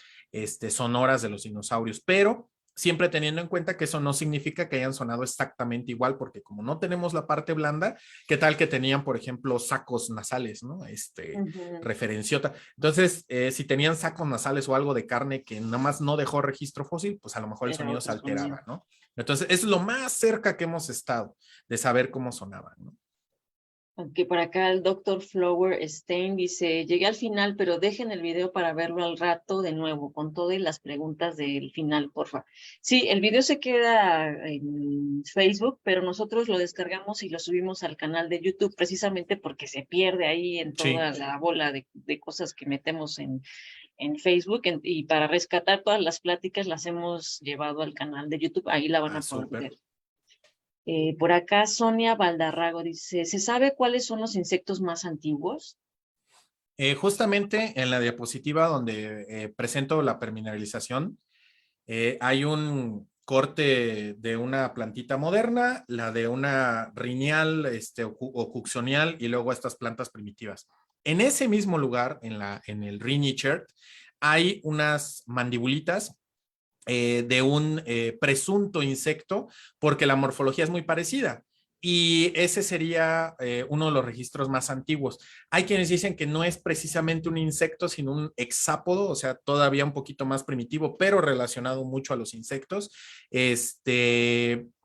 sonoras de los dinosaurios, pero siempre teniendo en cuenta que eso no significa que hayan sonado exactamente igual, porque como no tenemos la parte blanda, ¿qué tal que tenían, por ejemplo, sacos nasales, ¿no? Ujú. Referenciota. Entonces, si tenían sacos nasales o algo de carne que nada más no dejó registro fósil, pues a lo mejor el Era sonido se otro sonido. alteraba, ¿no? Entonces, es lo más cerca que hemos estado de saber cómo sonaban, ¿no? Aunque por acá el doctor Flower Stein dice, llegué al final, pero dejen el video para verlo al rato de nuevo, con todas las preguntas del final, porfa. Sí, el video se queda en Facebook, pero nosotros lo descargamos y lo subimos al canal de YouTube, precisamente porque se pierde ahí en Sí. toda la bola de cosas que metemos en Facebook, y para rescatar todas las pláticas las hemos llevado al canal de YouTube, ahí la van Ah, a poder súper. ver. Por acá Sonia Valdarrago dice, ¿se sabe cuáles son los insectos más antiguos? Justamente en la diapositiva donde presento la permineralización, hay un corte de una plantita moderna, la de una rinial o cuxionial y luego estas plantas primitivas. En ese mismo lugar, en el Rinichert, hay unas mandibulitas de un presunto insecto porque la morfología es muy parecida. Y ese sería uno de los registros más antiguos. Hay quienes dicen que no es precisamente un insecto, sino un hexápodo, o sea, todavía un poquito más primitivo, pero relacionado mucho a los insectos.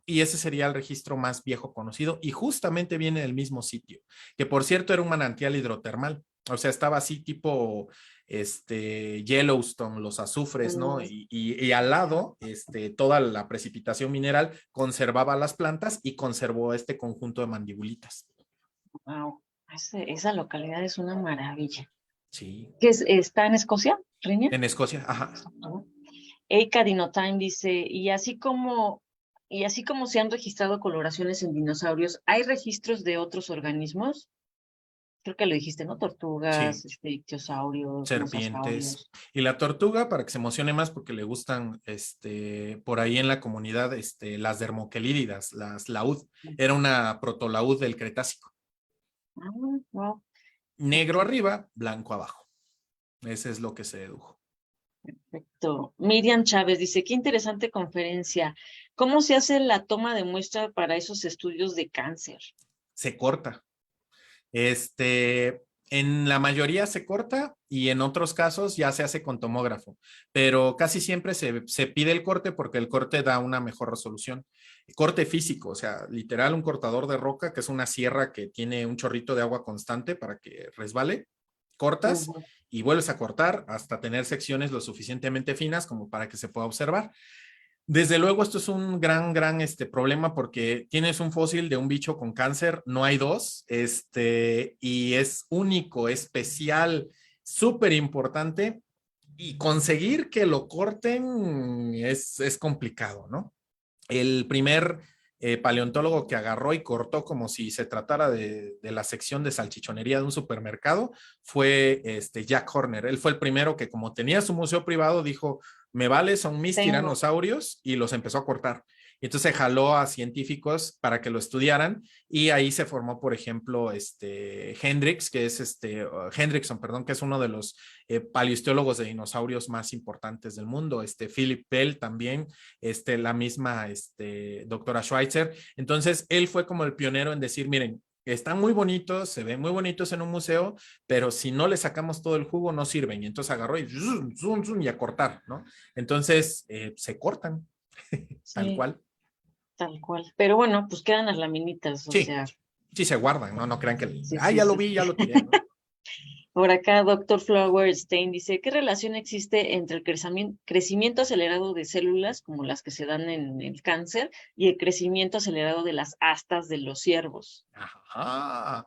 Y ese sería el registro más viejo conocido y justamente viene del mismo sitio, que por cierto era un manantial hidrotermal. O sea, estaba así tipo Yellowstone, los azufres, ¿no? Mm, Y al lado, toda la precipitación mineral conservaba las plantas y conservó este conjunto de mandibulitas. wow, esa localidad es una maravilla. Sí. ¿Qué está en Escocia, Riña? En Escocia, ajá. Eika Dinotime dice, y así como se han registrado coloraciones en dinosaurios, ¿hay registros de otros organismos? Creo que lo dijiste, ¿no? Sí, Tortugas, ictiosaurios, serpientes. mosasaurios. Y la tortuga, para que se emocione más, porque le gustan, por ahí en la comunidad, las dermoquelídidas, las laúd. Era una protolaúd del Cretácico. Ah, wow, ok, Negro arriba, blanco abajo. Ese es lo que se dedujo. perfecto. Miriam Chávez dice, qué interesante conferencia. ¿Cómo se hace la toma de muestra para esos estudios de cáncer? Se corta. En la mayoría se corta y en otros casos ya se hace con tomógrafo, pero casi siempre se pide el corte porque el corte da una mejor resolución. Corte físico, o sea, literal un cortador de roca, que es una sierra que tiene un chorrito de agua constante para que resbale, cortas Ujú. y vuelves a cortar hasta tener secciones lo suficientemente finas como para que se pueda observar. Desde luego, esto es un gran problema porque tienes un fósil de un bicho con cáncer, no hay dos, y es único, especial, súper importante, y conseguir que lo corten es complicado, ¿no? El primer paleontólogo que agarró y cortó como si se tratara de la sección de salchichonería de un supermercado fue Jack Horner. Él fue el primero que, como tenía su museo privado, dijo, me vale, son mis Tengo. tiranosaurios, y los empezó a cortar. Y entonces jaló a científicos para que lo estudiaran y ahí se formó, por ejemplo, Hendrix, que es Hendrickson, perdón, que es uno de los paleontólogos de dinosaurios más importantes del mundo. Philip Bell también, la misma doctora Schweitzer. Entonces, él fue como el pionero en decir, miren, están muy bonitos, se ven muy bonitos en un museo, pero si no le sacamos todo el jugo, no sirven. Y entonces agarró y zoom, zoom, zoom, y a cortar, ¿no? Entonces, se cortan, tal Sí, cual. tal cual. Pero bueno, pues quedan las laminitas, o Sí, sea, sí se guardan, ¿no? No crean que, sí, ah, sí, ya lo sí. vi, ya lo tiré, ¿no? Por acá, doctor Flowerstein dice, ¿qué relación existe entre el crecimiento acelerado de células, como las que se dan en el cáncer, y el crecimiento acelerado de las astas de los ciervos? Ajá.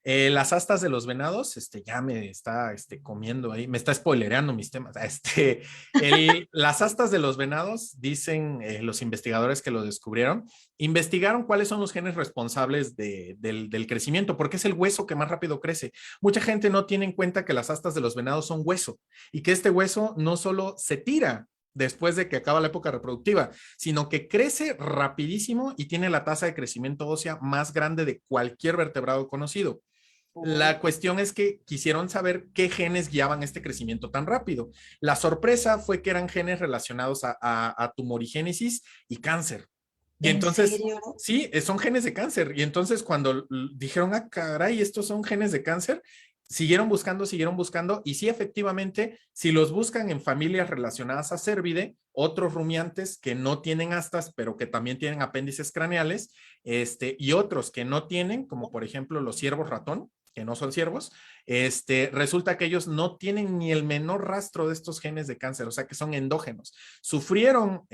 Las astas de los venados, ya me está comiendo ahí, me está spoilereando mis temas. Las astas de los venados, dicen los investigadores que lo descubrieron, investigaron cuáles son los genes responsables del crecimiento, porque es el hueso que más rápido crece. Mucha gente no tiene en cuenta que las astas de los venados son hueso y que este hueso no solo se tira después de que acaba la época reproductiva, sino que crece rapidísimo y tiene la tasa de crecimiento ósea más grande de cualquier vertebrado conocido. Oh, La cuestión es que quisieron saber qué genes guiaban este crecimiento tan rápido. La sorpresa fue que eran genes relacionados a tumorigénesis y cáncer. Y ¿en entonces, serio? sí, son genes de cáncer. Y entonces cuando dijeron, ah, caray, estos son genes de cáncer, siguieron buscando, y sí, efectivamente, si los buscan en familias relacionadas a cérvide, otros rumiantes que no tienen astas, pero que también tienen apéndices craneales, y otros que no tienen, como por ejemplo los ciervos ratón, que no son ciervos, resulta que ellos no tienen ni el menor rastro de estos genes de cáncer, o sea que son endógenos. Sufrieron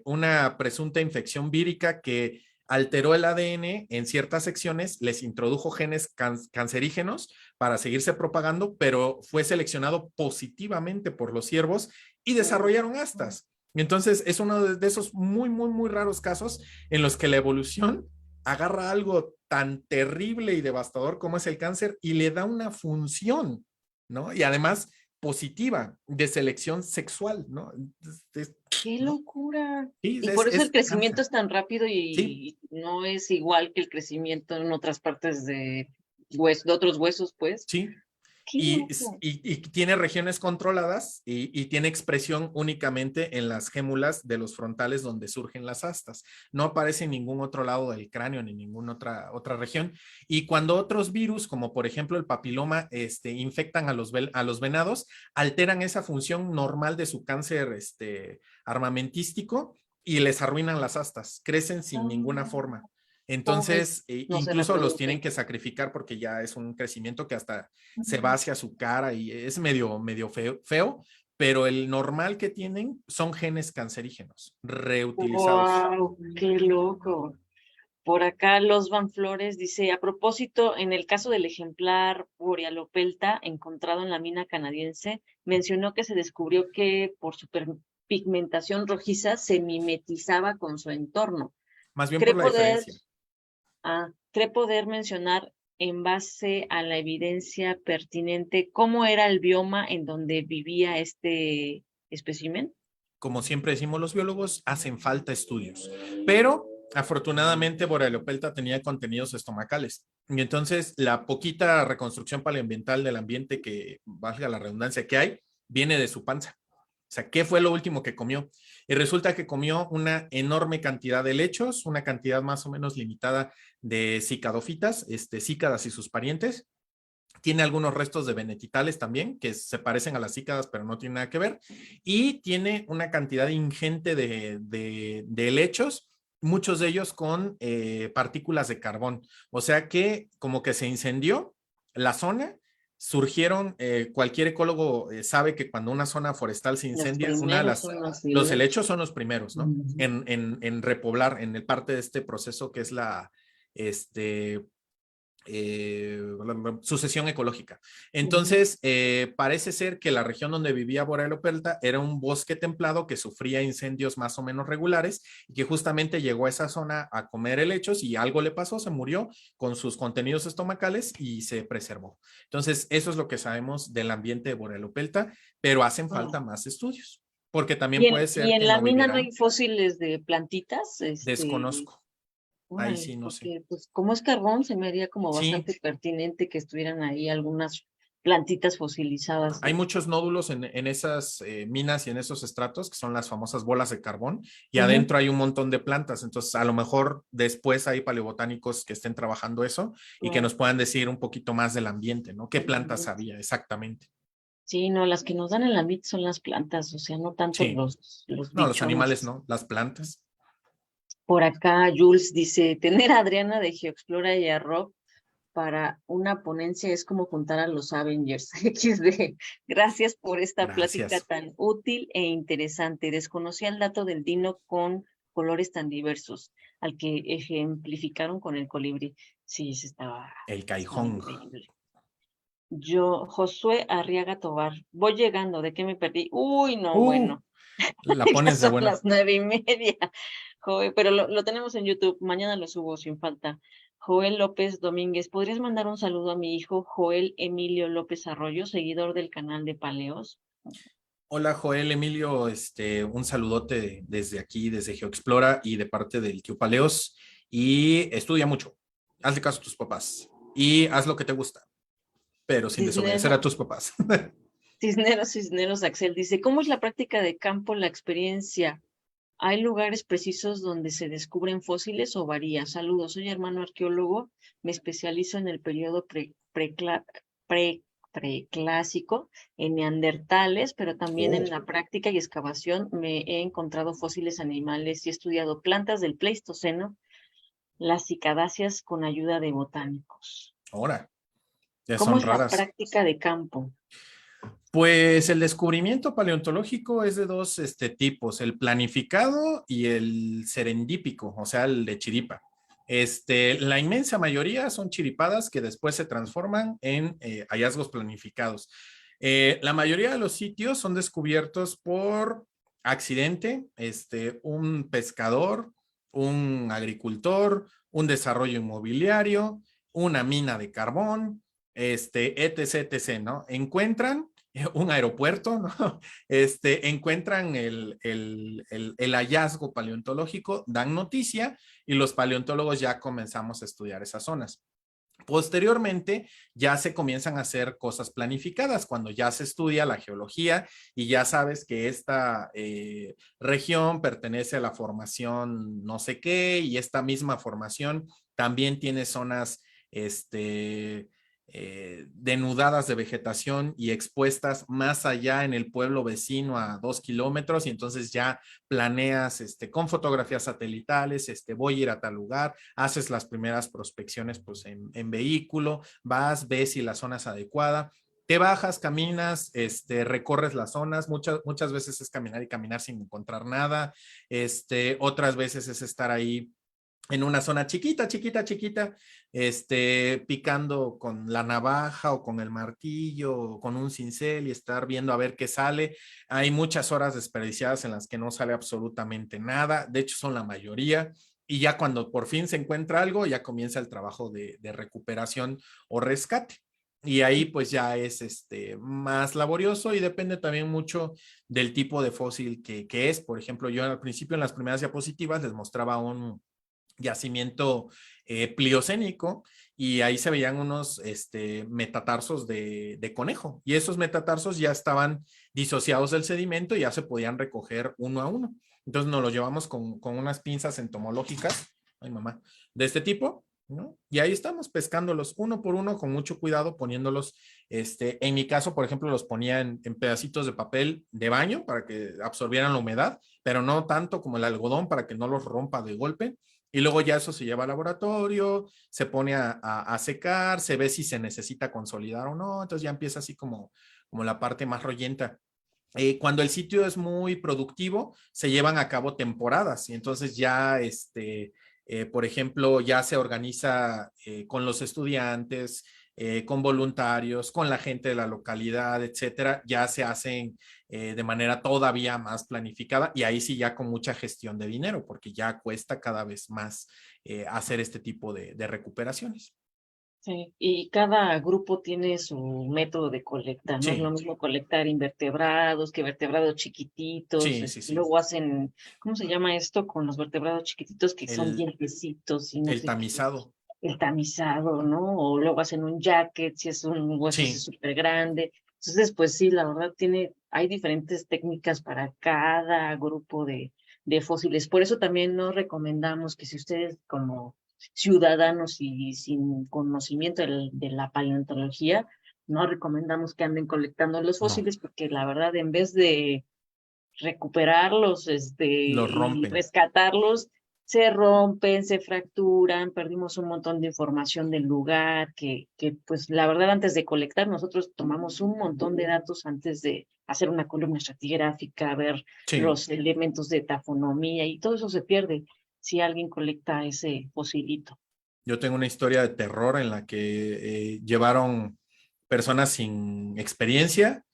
una presunta infección vírica que alteró el ADN en ciertas secciones, les introdujo genes cancerígenos para seguirse propagando, pero fue seleccionado positivamente por los ciervos y desarrollaron astas. Entonces, es uno de esos muy raros casos en los que la evolución agarra algo tan terrible y devastador como es el cáncer y le da una función, ¿no? Y además positiva de selección sexual, ¿no? ¡Qué ¿No? locura! Sí, Y por eso el crecimiento cáncer. es tan rápido Sí, y no es igual que el crecimiento en otras partes de otros huesos, pues. sí. Qué loco. y tiene regiones controladas y tiene expresión únicamente en las gémulas de los frontales donde surgen las astas. No aparece en ningún otro lado del cráneo ni en ninguna otra región. Y cuando otros virus, como por ejemplo el papiloma, infectan a los venados, alteran esa función normal de su cáncer armamentístico y les arruinan las astas, crecen sin ninguna Ah, forma. pobres, Entonces, no se incluso los tienen reproducen. que sacrificar porque ya es un crecimiento que hasta se va Mm. hacia su cara y es medio feo, pero el normal que tienen son genes cancerígenos reutilizados. Wow, qué loco. Por acá, Los Van Flores dice, a propósito, en el caso del ejemplar Borealopelta encontrado en la mina canadiense, mencionó que se descubrió que por su pigmentación rojiza se mimetizaba con su entorno. Más bien ¿Cree por la poder, diferencia. cree poder mencionar en base a la evidencia pertinente cómo era el bioma en donde vivía este espécimen? Como siempre decimos los biólogos, hacen falta estudios, pero afortunadamente Borrealiopelta tenía contenidos estomacales. Y entonces la poquita reconstrucción paleoambiental del ambiente que, valga la redundancia, que hay, viene de su panza. O sea, ¿qué fue lo último que comió? Y resulta que comió una enorme cantidad de lechos, una cantidad más o menos limitada de cicadofitas, cícadas y sus parientes. Tiene algunos restos de venetitales también, que se parecen a las cícadas, pero no tienen nada que ver. Y tiene una cantidad ingente de helechos, muchos de ellos con partículas de carbón. O sea que como que se incendió la zona, surgieron, cualquier ecólogo sabe que cuando una zona forestal se Los incendia, primeros son los los helechos. helechos son los primeros, ¿no? En repoblar, en el parte de este proceso que es este, sucesión ecológica. Ujú. Entonces, parece ser que la región donde vivía Borealopelta era un bosque templado que sufría incendios más o menos regulares y que justamente llegó a esa zona a comer helechos y algo le pasó, se murió con sus contenidos estomacales y se preservó. Entonces, eso es lo que sabemos del ambiente de Borealopelta, pero hacen Ah. falta más estudios, porque también ¿Y puede y ser en que la no mina no hay vivieran, fósiles de plantitas? desconozco, ahí Órale, sí no sé. porque pues como es carbón, se me haría como Sí, bastante pertinente que estuvieran ahí algunas plantitas fosilizadas hay de... muchos nódulos en esas minas y en esos estratos, que son las famosas bolas de carbón, y Ujú. adentro hay un montón de plantas. Entonces, a lo mejor después hay paleobotánicos que estén trabajando eso y que Claro, nos puedan decir un poquito más del ambiente, ¿no? ¿Qué del plantas ambiente. había exactamente? Sí, no, las que nos dan el ambiente son las plantas, o sea, no tanto Sí, los no, los animales bichones. no, las plantas. Por acá, Jules dice, tener a Adriana de Geoexplora y a Rob para una ponencia es como juntar a los Avengers. XD. Gracias por esta plática Gracias. tan útil e interesante. Desconocía el dato del dino con colores tan diversos, al que ejemplificaron con el colibrí. Sí, El estaba caijón. increíble. Yo, Josué Arriaga Tobar, voy llegando, ¿de qué me perdí? Uy, no, Uh, bueno, la ya pones de son buena. las 9:30. Joel, pero lo tenemos en YouTube, mañana lo subo sin falta. Joel López Domínguez, ¿podrías mandar un saludo a mi hijo Joel Emilio López Arroyo, seguidor del canal de Paleos? Hola Joel Emilio, un saludote desde aquí, desde GeoExplora y de parte del tío Paleos. Y estudia mucho, hazle caso a tus papás y haz lo que te gusta, pero sin desobedecer a Cisneros, tus papás. Cisneros Axel dice, ¿cómo es la práctica de campo, la experiencia? ¿Hay lugares precisos donde se descubren fósiles o varía? Saludos, soy hermano arqueólogo, me especializo en el periodo pre- preclásico, en neandertales, pero también en Oh, la práctica y excavación me he encontrado fósiles animales y he estudiado plantas del Pleistoceno, las cicadáceas con ayuda de botánicos. ahora, ya ¿Cómo son es la raras. práctica de campo? Pues el descubrimiento paleontológico es de dos tipos, el planificado y el serendípico, o sea, el de chiripa. La inmensa mayoría son chiripadas que después se transforman en hallazgos planificados. La mayoría de los sitios son descubiertos por accidente, un pescador, un agricultor, un desarrollo inmobiliario, una mina de carbón, etc., etc., ¿no? Encuentran un aeropuerto, ¿no? Encuentran el hallazgo paleontológico, dan noticia y los paleontólogos ya comenzamos a estudiar esas zonas. Posteriormente, ya se comienzan a hacer cosas planificadas cuando ya se estudia la geología y ya sabes que esta región pertenece a la formación no sé qué y esta misma formación también tiene zonas denudadas de vegetación y expuestas más allá en el pueblo vecino a 2 kilómetros y entonces ya planeas con fotografías satelitales, voy a ir a tal lugar, haces las primeras prospecciones pues en vehículo, vas, ves si la zona es adecuada, te bajas, caminas, recorres las zonas, muchas veces es caminar y caminar sin encontrar nada, otras veces es estar ahí en una zona chiquita, chiquita, chiquita, picando con la navaja o con el martillo o con un cincel y estar viendo a ver qué sale. Hay muchas horas desperdiciadas en las que no sale absolutamente nada, de hecho son la mayoría, y ya cuando por fin se encuentra algo, ya comienza el trabajo de recuperación o rescate. Y ahí pues ya es más laborioso y depende también mucho del tipo de fósil que es. Por ejemplo, yo al principio en las primeras diapositivas les mostraba un yacimiento pliocénico y ahí se veían unos metatarsos de conejo y esos metatarsos ya estaban disociados del sedimento y ya se podían recoger uno a uno. Entonces nos los llevamos con unas pinzas entomológicas, ay mamá, de este tipo, ¿no? Y ahí estamos pescándolos uno por uno con mucho cuidado, poniéndolos, en mi caso, por ejemplo, los ponía en pedacitos de papel de baño para que absorbieran la humedad, pero no tanto como el algodón para que no los rompa de golpe. Y luego ya eso se lleva al laboratorio, se pone a secar, se ve si se necesita consolidar o no, entonces ya empieza así como la parte más rollenta. Cuando el sitio es muy productivo, se llevan a cabo temporadas y entonces ya, por ejemplo, ya se organiza con los estudiantes, con voluntarios, con la gente de la localidad, etcétera, ya se hacen de manera todavía más planificada y ahí sí ya con mucha gestión de dinero, porque ya cuesta cada vez más hacer este tipo de recuperaciones. Sí, y cada grupo tiene su método de colecta, no es lo Sí, mismo colectar invertebrados que vertebrados chiquititos, sí, sí, sí. luego hacen, ¿cómo se llama esto? Con los vertebrados chiquititos que son El, dientecitos y no el sé qué, tamizado. el tamizado, ¿no? O luego hacen un jacket, si es un hueso así Sí, súper grande. Entonces, pues sí, la verdad hay diferentes técnicas para cada grupo de fósiles. Por eso también nos recomendamos que si ustedes como ciudadanos y sin conocimiento de la paleontología, no recomendamos que anden colectando los no, fósiles porque la verdad en vez de recuperarlos los y rompen. rescatarlos, se rompen, se fracturan, perdimos un montón de información del lugar, que pues la verdad antes de colectar nosotros tomamos un montón de datos antes de hacer una columna estratigráfica, ver Sí, los elementos de tafonomía y todo eso se pierde si alguien colecta ese fosilito. yo tengo una historia de terror en la que llevaron personas sin experiencia,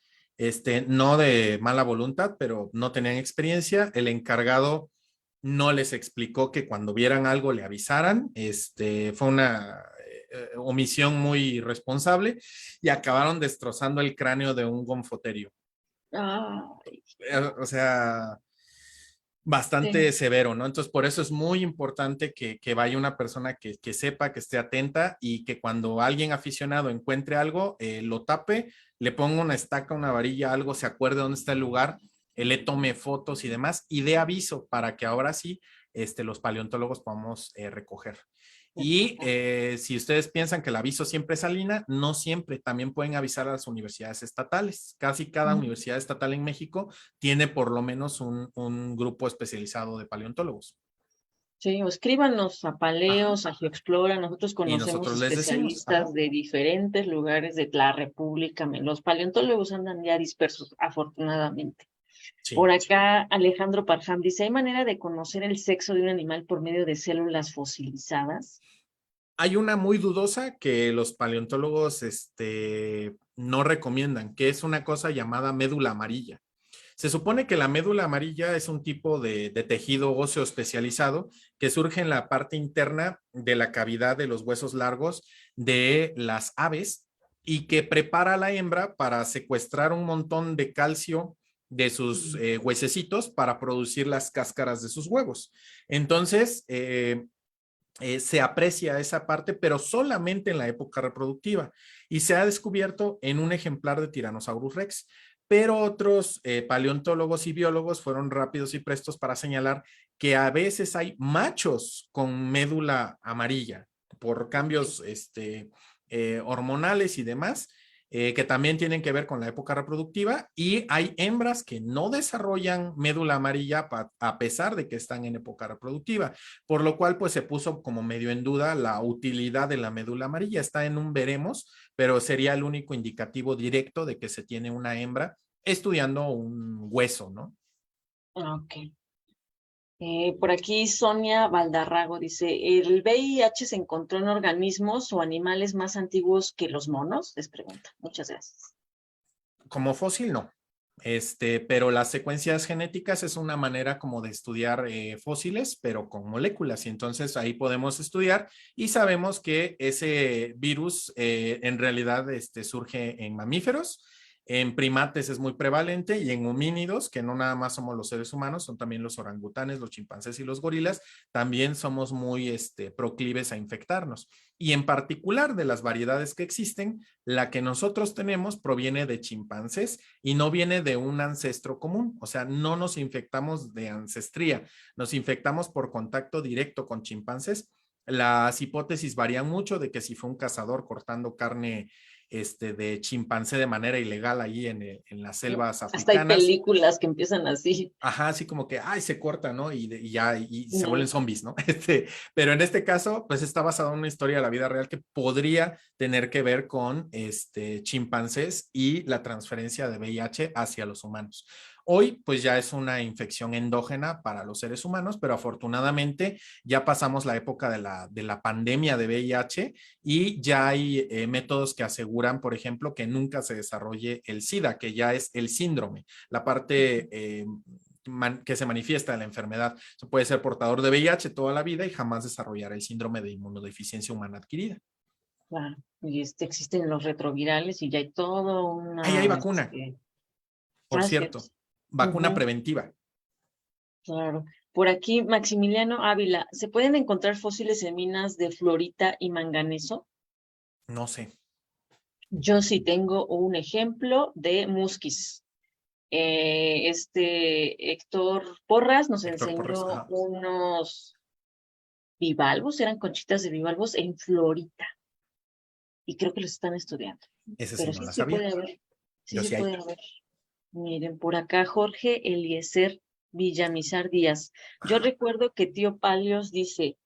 no de mala voluntad, pero no tenían experiencia. El encargado no les explicó que cuando vieran algo le avisaran. Fue una omisión muy irresponsable y acabaron destrozando el cráneo de un gonfoterio. Ay, O sea, bastante sí. severo, ¿no? Entonces, por eso es muy importante que vaya una persona que sepa, que esté atenta y que cuando alguien aficionado encuentre algo, lo tape, le ponga una estaca, una varilla, algo, se acuerde dónde está el lugar, le tome fotos y demás y dé aviso para que ahora sí los paleontólogos podamos recoger. Y si ustedes piensan que el aviso siempre es Salina, no siempre, también pueden avisar a las universidades estatales. Casi cada universidad estatal en México tiene por lo menos un grupo especializado de paleontólogos. Sí, o escríbanos a Ajá. Paleos, a Geoexplora. Nosotros Y conocemos nosotros les decimos, ajá. especialistas de diferentes lugares de la República. Los paleontólogos andan ya dispersos, afortunadamente. Por Sí. acá, Alejandro Parham dice, ¿hay manera de conocer el sexo de un animal por medio de células fosilizadas? Hay una muy dudosa que los paleontólogos no recomiendan, que es una cosa llamada médula amarilla. Se supone que la médula amarilla es un tipo de tejido óseo especializado que surge en la parte interna de la cavidad de los huesos largos de las aves y que prepara a la hembra para secuestrar un montón de calcio de sus huesecitos para producir las cáscaras de sus huevos. Entonces, se aprecia esa parte, pero solamente en la época reproductiva. Y se ha descubierto en un ejemplar de Tyrannosaurus rex. Pero otros paleontólogos y biólogos fueron rápidos y prestos para señalar que a veces hay machos con médula amarilla por cambios hormonales y demás, que también tienen que ver con la época reproductiva, y hay hembras que no desarrollan médula amarilla a pesar de que están en época reproductiva, por lo cual pues se puso como medio en duda la utilidad de la médula amarilla. Está en un veremos, pero sería el único indicativo directo de que se tiene una hembra estudiando un hueso, ¿no? Ok. Por aquí Sonia Valdarrago dice, ¿el VIH se encontró en organismos o animales más antiguos que los monos? Les pregunta. Muchas gracias. Como fósil, no. Pero las secuencias genéticas es una manera como de estudiar fósiles, pero con moléculas. Y entonces ahí podemos estudiar y sabemos que ese virus en realidad surge en mamíferos. En primates es muy prevalente y en homínidos, que no nada más somos los seres humanos, son también los orangutanes, los chimpancés y los gorilas, también somos muy proclives a infectarnos. Y en particular de las variedades que existen, la que nosotros tenemos proviene de chimpancés y no viene de un ancestro común. O sea, no nos infectamos de ancestría, nos infectamos por contacto directo con chimpancés. Las hipótesis varían mucho de que si fue un cazador cortando carne de chimpancé de manera ilegal ahí en las selvas Hasta hay africanas. películas que empiezan así. Ajá, así como que, ay, se corta, ¿no? Y ya, y se vuelven Mm, zombies, ¿no? Pero en este caso, pues está basado en una historia de la vida real que podría tener que ver con chimpancés y la transferencia de VIH hacia los humanos. Hoy, pues ya es una infección endógena para los seres humanos, pero afortunadamente ya pasamos la época de la pandemia de VIH y ya hay métodos que aseguran, por ejemplo, que nunca se desarrolle el SIDA, que ya es el síndrome, la parte que se manifiesta en la enfermedad. Se puede ser portador de VIH toda la vida y jamás desarrollar el síndrome de inmunodeficiencia humana adquirida. claro. Y existen los retrovirales y ya hay todo Ahí hay una, vacuna, por cierto. cierto, vacuna Ujú, preventiva. claro. Por aquí, Maximiliano Ávila, ¿se pueden encontrar fósiles en minas de fluorita y manganeso? No sé. Yo sí tengo un ejemplo de musquis. Héctor Porras nos Héctor Porras, enseñó ajá. unos bivalvos, eran conchitas de bivalvos en Florita, y creo que los están estudiando. Ese sí Pero no sí, la sí sabía. puede haber, sí, Yo sí sí hay. puede haber. Miren, por acá Jorge Eliezer Villamizar Díaz. Yo recuerdo que tío Palios dice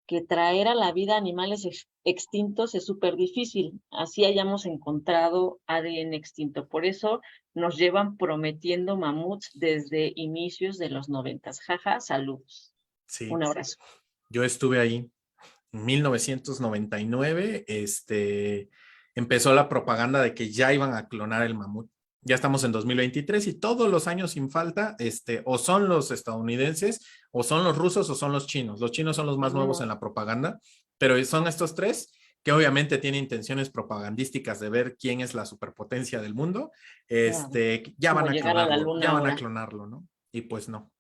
que traer a la vida animales extintos es súper difícil. Así hayamos encontrado ADN extinto. Por eso nos llevan prometiendo mamuts desde inicios de los 90. Jaja, saludos. Sí, Un abrazo. yo estuve ahí en 1999. Empezó la propaganda de que ya iban a clonar el mamut. Ya estamos en 2023 y todos los años sin falta, o son los estadounidenses, o son los rusos, o son los chinos. Los chinos son los más nuevos en Mm, la propaganda, pero son estos tres que obviamente tienen intenciones propagandísticas de ver quién es la superpotencia del mundo. claro. Ya Como van a llegar a la clonarlo, ya luna van a ahora. clonarlo, ¿no? Y pues no.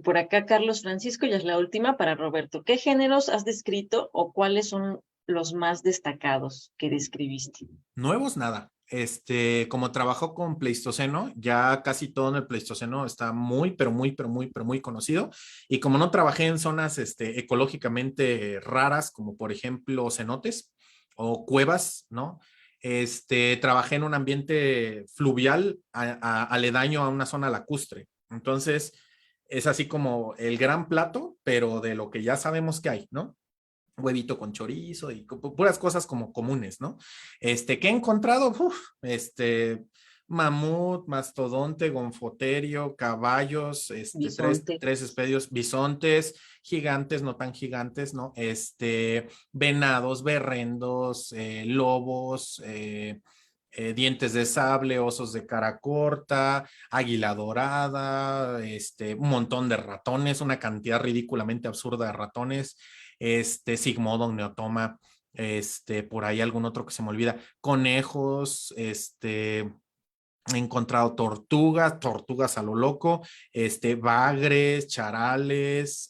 Por acá, Carlos Francisco, ya es la última para Roberto. ¿Qué géneros has descrito o cuáles son los más destacados que describiste? Nuevos, nada. Como trabajó con Pleistoceno, ya casi todo en el Pleistoceno está muy, pero muy, pero muy, pero muy conocido. Y como no trabajé en zonas ecológicamente raras, como por ejemplo cenotes o cuevas, ¿no? Trabajé en un ambiente fluvial aledaño a una zona lacustre. Entonces, es así como el gran plato, pero de lo que ya sabemos que hay, ¿no? Huevito con chorizo y puras cosas como comunes, ¿no? ¿Qué he encontrado? Uf, mamut, mastodonte, gonfoterio, caballos, Bisonte. tres especies, bisontes, gigantes, no tan gigantes, ¿no? Venados, berrendos, lobos, dientes de sable, osos de cara corta, águila dorada, un montón de ratones, una cantidad ridículamente absurda de ratones, Sigmodon, Neotoma, por ahí algún otro que se me olvida, conejos, he encontrado tortugas a lo loco, bagres, charales,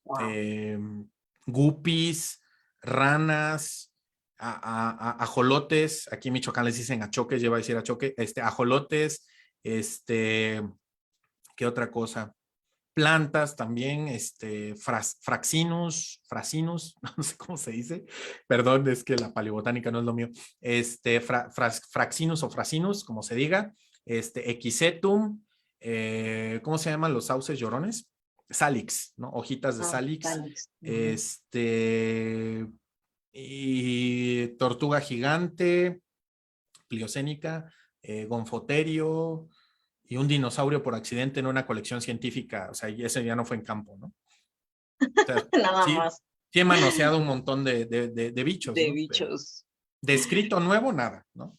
Wow. guppies, ranas, ajolotes, aquí en Michoacán les dicen achoques, lleva a decir achoque, ajolotes, ¿qué otra cosa? Plantas también, fracinus, no sé cómo se dice, perdón, es que la paleobotánica no es lo mío, fraxinus o fracinus, como se diga, equisetum, ¿cómo se llaman los sauces llorones? Salix, ¿no? Hojitas de Ah, salix, Alex. Ujú. y tortuga gigante, pliocénica, gonfoterio, y un dinosaurio por accidente en una colección científica, o sea, y ese ya no fue en campo, ¿no? O sea, Nada sí, más sí he manoseado un montón de bichos, de ¿no? Pero bichos. de escrito nuevo, nada, ¿no?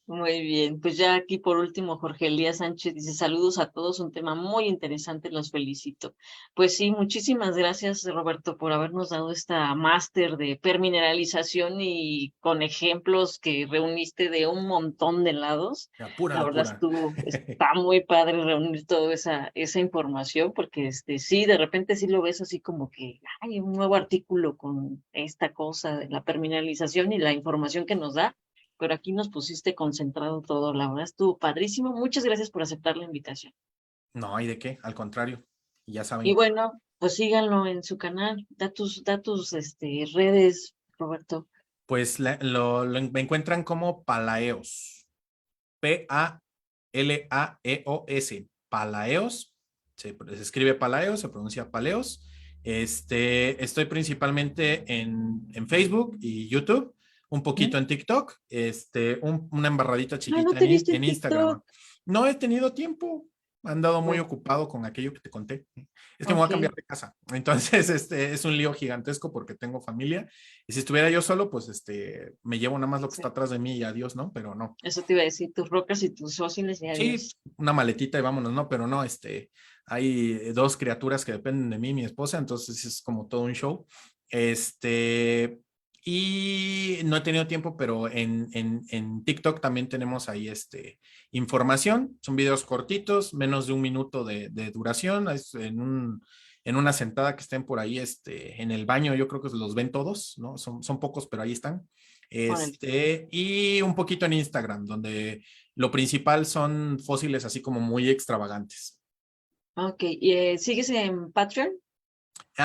Muy bien, pues ya aquí por último Jorge Elías Sánchez dice saludos a todos, un tema muy interesante, los felicito. Pues sí, muchísimas gracias Roberto por habernos dado esta máster de permineralización y con ejemplos que reuniste de un montón de lados. Ya, pura La verdad locura. estuvo, está muy padre reunir toda esa información porque sí, de repente sí lo ves así como que hay un nuevo artículo con esta cosa de la permineralización y la información que nos da, pero aquí nos pusiste concentrado todo, la verdad estuvo padrísimo. Muchas gracias por aceptar la invitación. No hay de qué, al contrario, ya Y saben. bueno, pues síganlo en su canal, da tus redes, Roberto. Pues me encuentran como Palaeos, Palaeos, Palaeos, se escribe Palaeos, se pronuncia Paleos. Estoy principalmente en Facebook y YouTube, un poquito ¿Mm? en TikTok, una embarradita Ah, no chiquita te he visto en en Instagram. TikTok. No he tenido tiempo, he andado muy Bueno, ocupado con aquello que te conté. Es que me voy a cambiar ok. de casa. Entonces, es un lío gigantesco porque tengo familia. Y si estuviera yo solo, pues me llevo nada más lo que está Sí. atrás de mí y adiós, ¿no? Pero no. Eso te iba a decir, tus rocas y tus fósiles y Sí, adiós. una maletita y vámonos, ¿no? Pero no, hay dos criaturas que dependen de mí y mi esposa, entonces es como todo un show. Este, y no he tenido tiempo, pero en TikTok también tenemos ahí información. Son videos cortitos, menos de un minuto de duración. Es en una sentada que estén por ahí, en el baño, yo creo que los ven todos, ¿no? Son pocos, pero ahí están. Órale. Y un poquito en Instagram, donde lo principal son fósiles así como muy extravagantes. Ok, ¿y sigues en Patreon?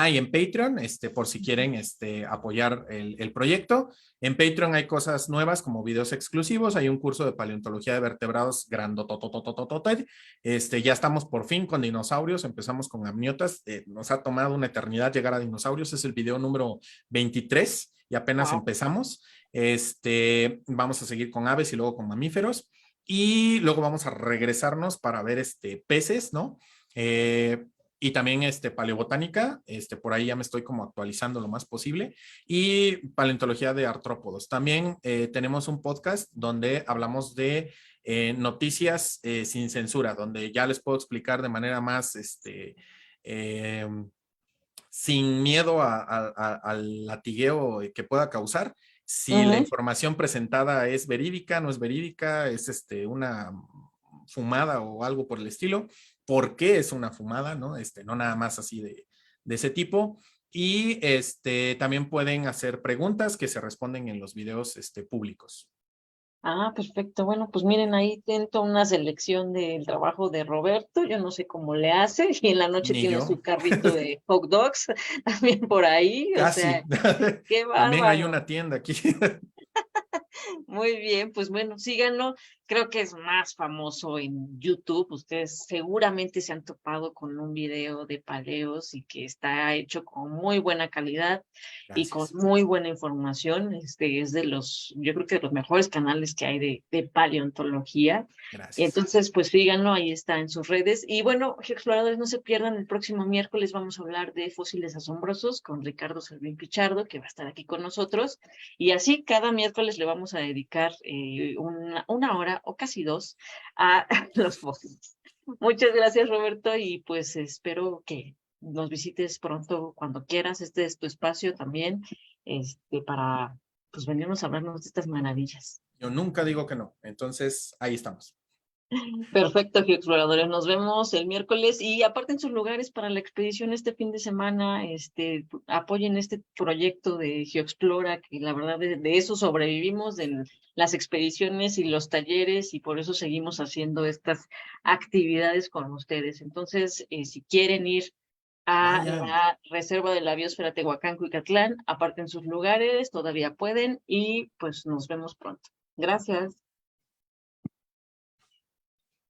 Y en Patreon, por si quieren apoyar el proyecto. En Patreon hay cosas nuevas como videos exclusivos. Hay un curso de paleontología de vertebrados grandotototototote. Ya estamos por fin con dinosaurios. Empezamos con amniotas. Nos ha tomado una eternidad llegar a dinosaurios. Es el video número 23 y apenas Wow. empezamos. Vamos a seguir con aves y luego con mamíferos. Y luego vamos a regresarnos para ver peces, ¿no? Y también paleobotánica, por ahí ya me estoy como actualizando lo más posible, y paleontología de artrópodos. También tenemos un podcast donde hablamos de noticias sin censura, donde ya les puedo explicar de manera más, eh, sin miedo al latigueo que pueda causar, si la Ujú. información presentada es verídica, no es verídica, es una fumada o algo por el estilo, por qué es una fumada, ¿no? No nada más así de ese tipo. Y también pueden hacer preguntas que se responden en los videos públicos. Ah, perfecto. Bueno, pues miren, ahí tiene toda una selección del trabajo de Roberto. Yo no sé cómo le hace. Y en la noche Ni tiene yo. su carrito de hot dogs también por ahí. O sea, Casi. qué También hay bárbaro. una tienda aquí. Muy bien, pues bueno, síganlo. Creo que es más famoso en YouTube. Ustedes seguramente se han topado con un video de paleos y que está hecho con muy buena calidad y con Gracias. muy buena información. Es de yo creo que de los mejores canales que hay de paleontología. Y Gracias. entonces, pues síganlo, ahí está en sus redes. Y bueno, exploradores, no se pierdan, el próximo miércoles vamos a hablar de fósiles asombrosos con Ricardo Servín Pichardo, que va a estar aquí con nosotros. Y así cada miércoles le vamos a dedicar una hora o casi dos a los fósiles. Muchas gracias, Roberto, y pues espero que nos visites pronto cuando quieras. Este es tu espacio también, para pues venirnos a hablarnos de estas maravillas. Yo nunca digo que no. Entonces, ahí estamos. Perfecto, geoexploradores. Nos vemos el miércoles y aparten sus lugares para la expedición este fin de semana. Apoyen este proyecto de Geoexplora, que la verdad de eso sobrevivimos, de las expediciones y los talleres, y por eso seguimos haciendo estas actividades con ustedes. Entonces, si quieren ir Ah, a ya. la Reserva de la Biosfera Tehuacán-Cuicatlán, aparten sus lugares, todavía pueden, y pues nos vemos pronto. Gracias.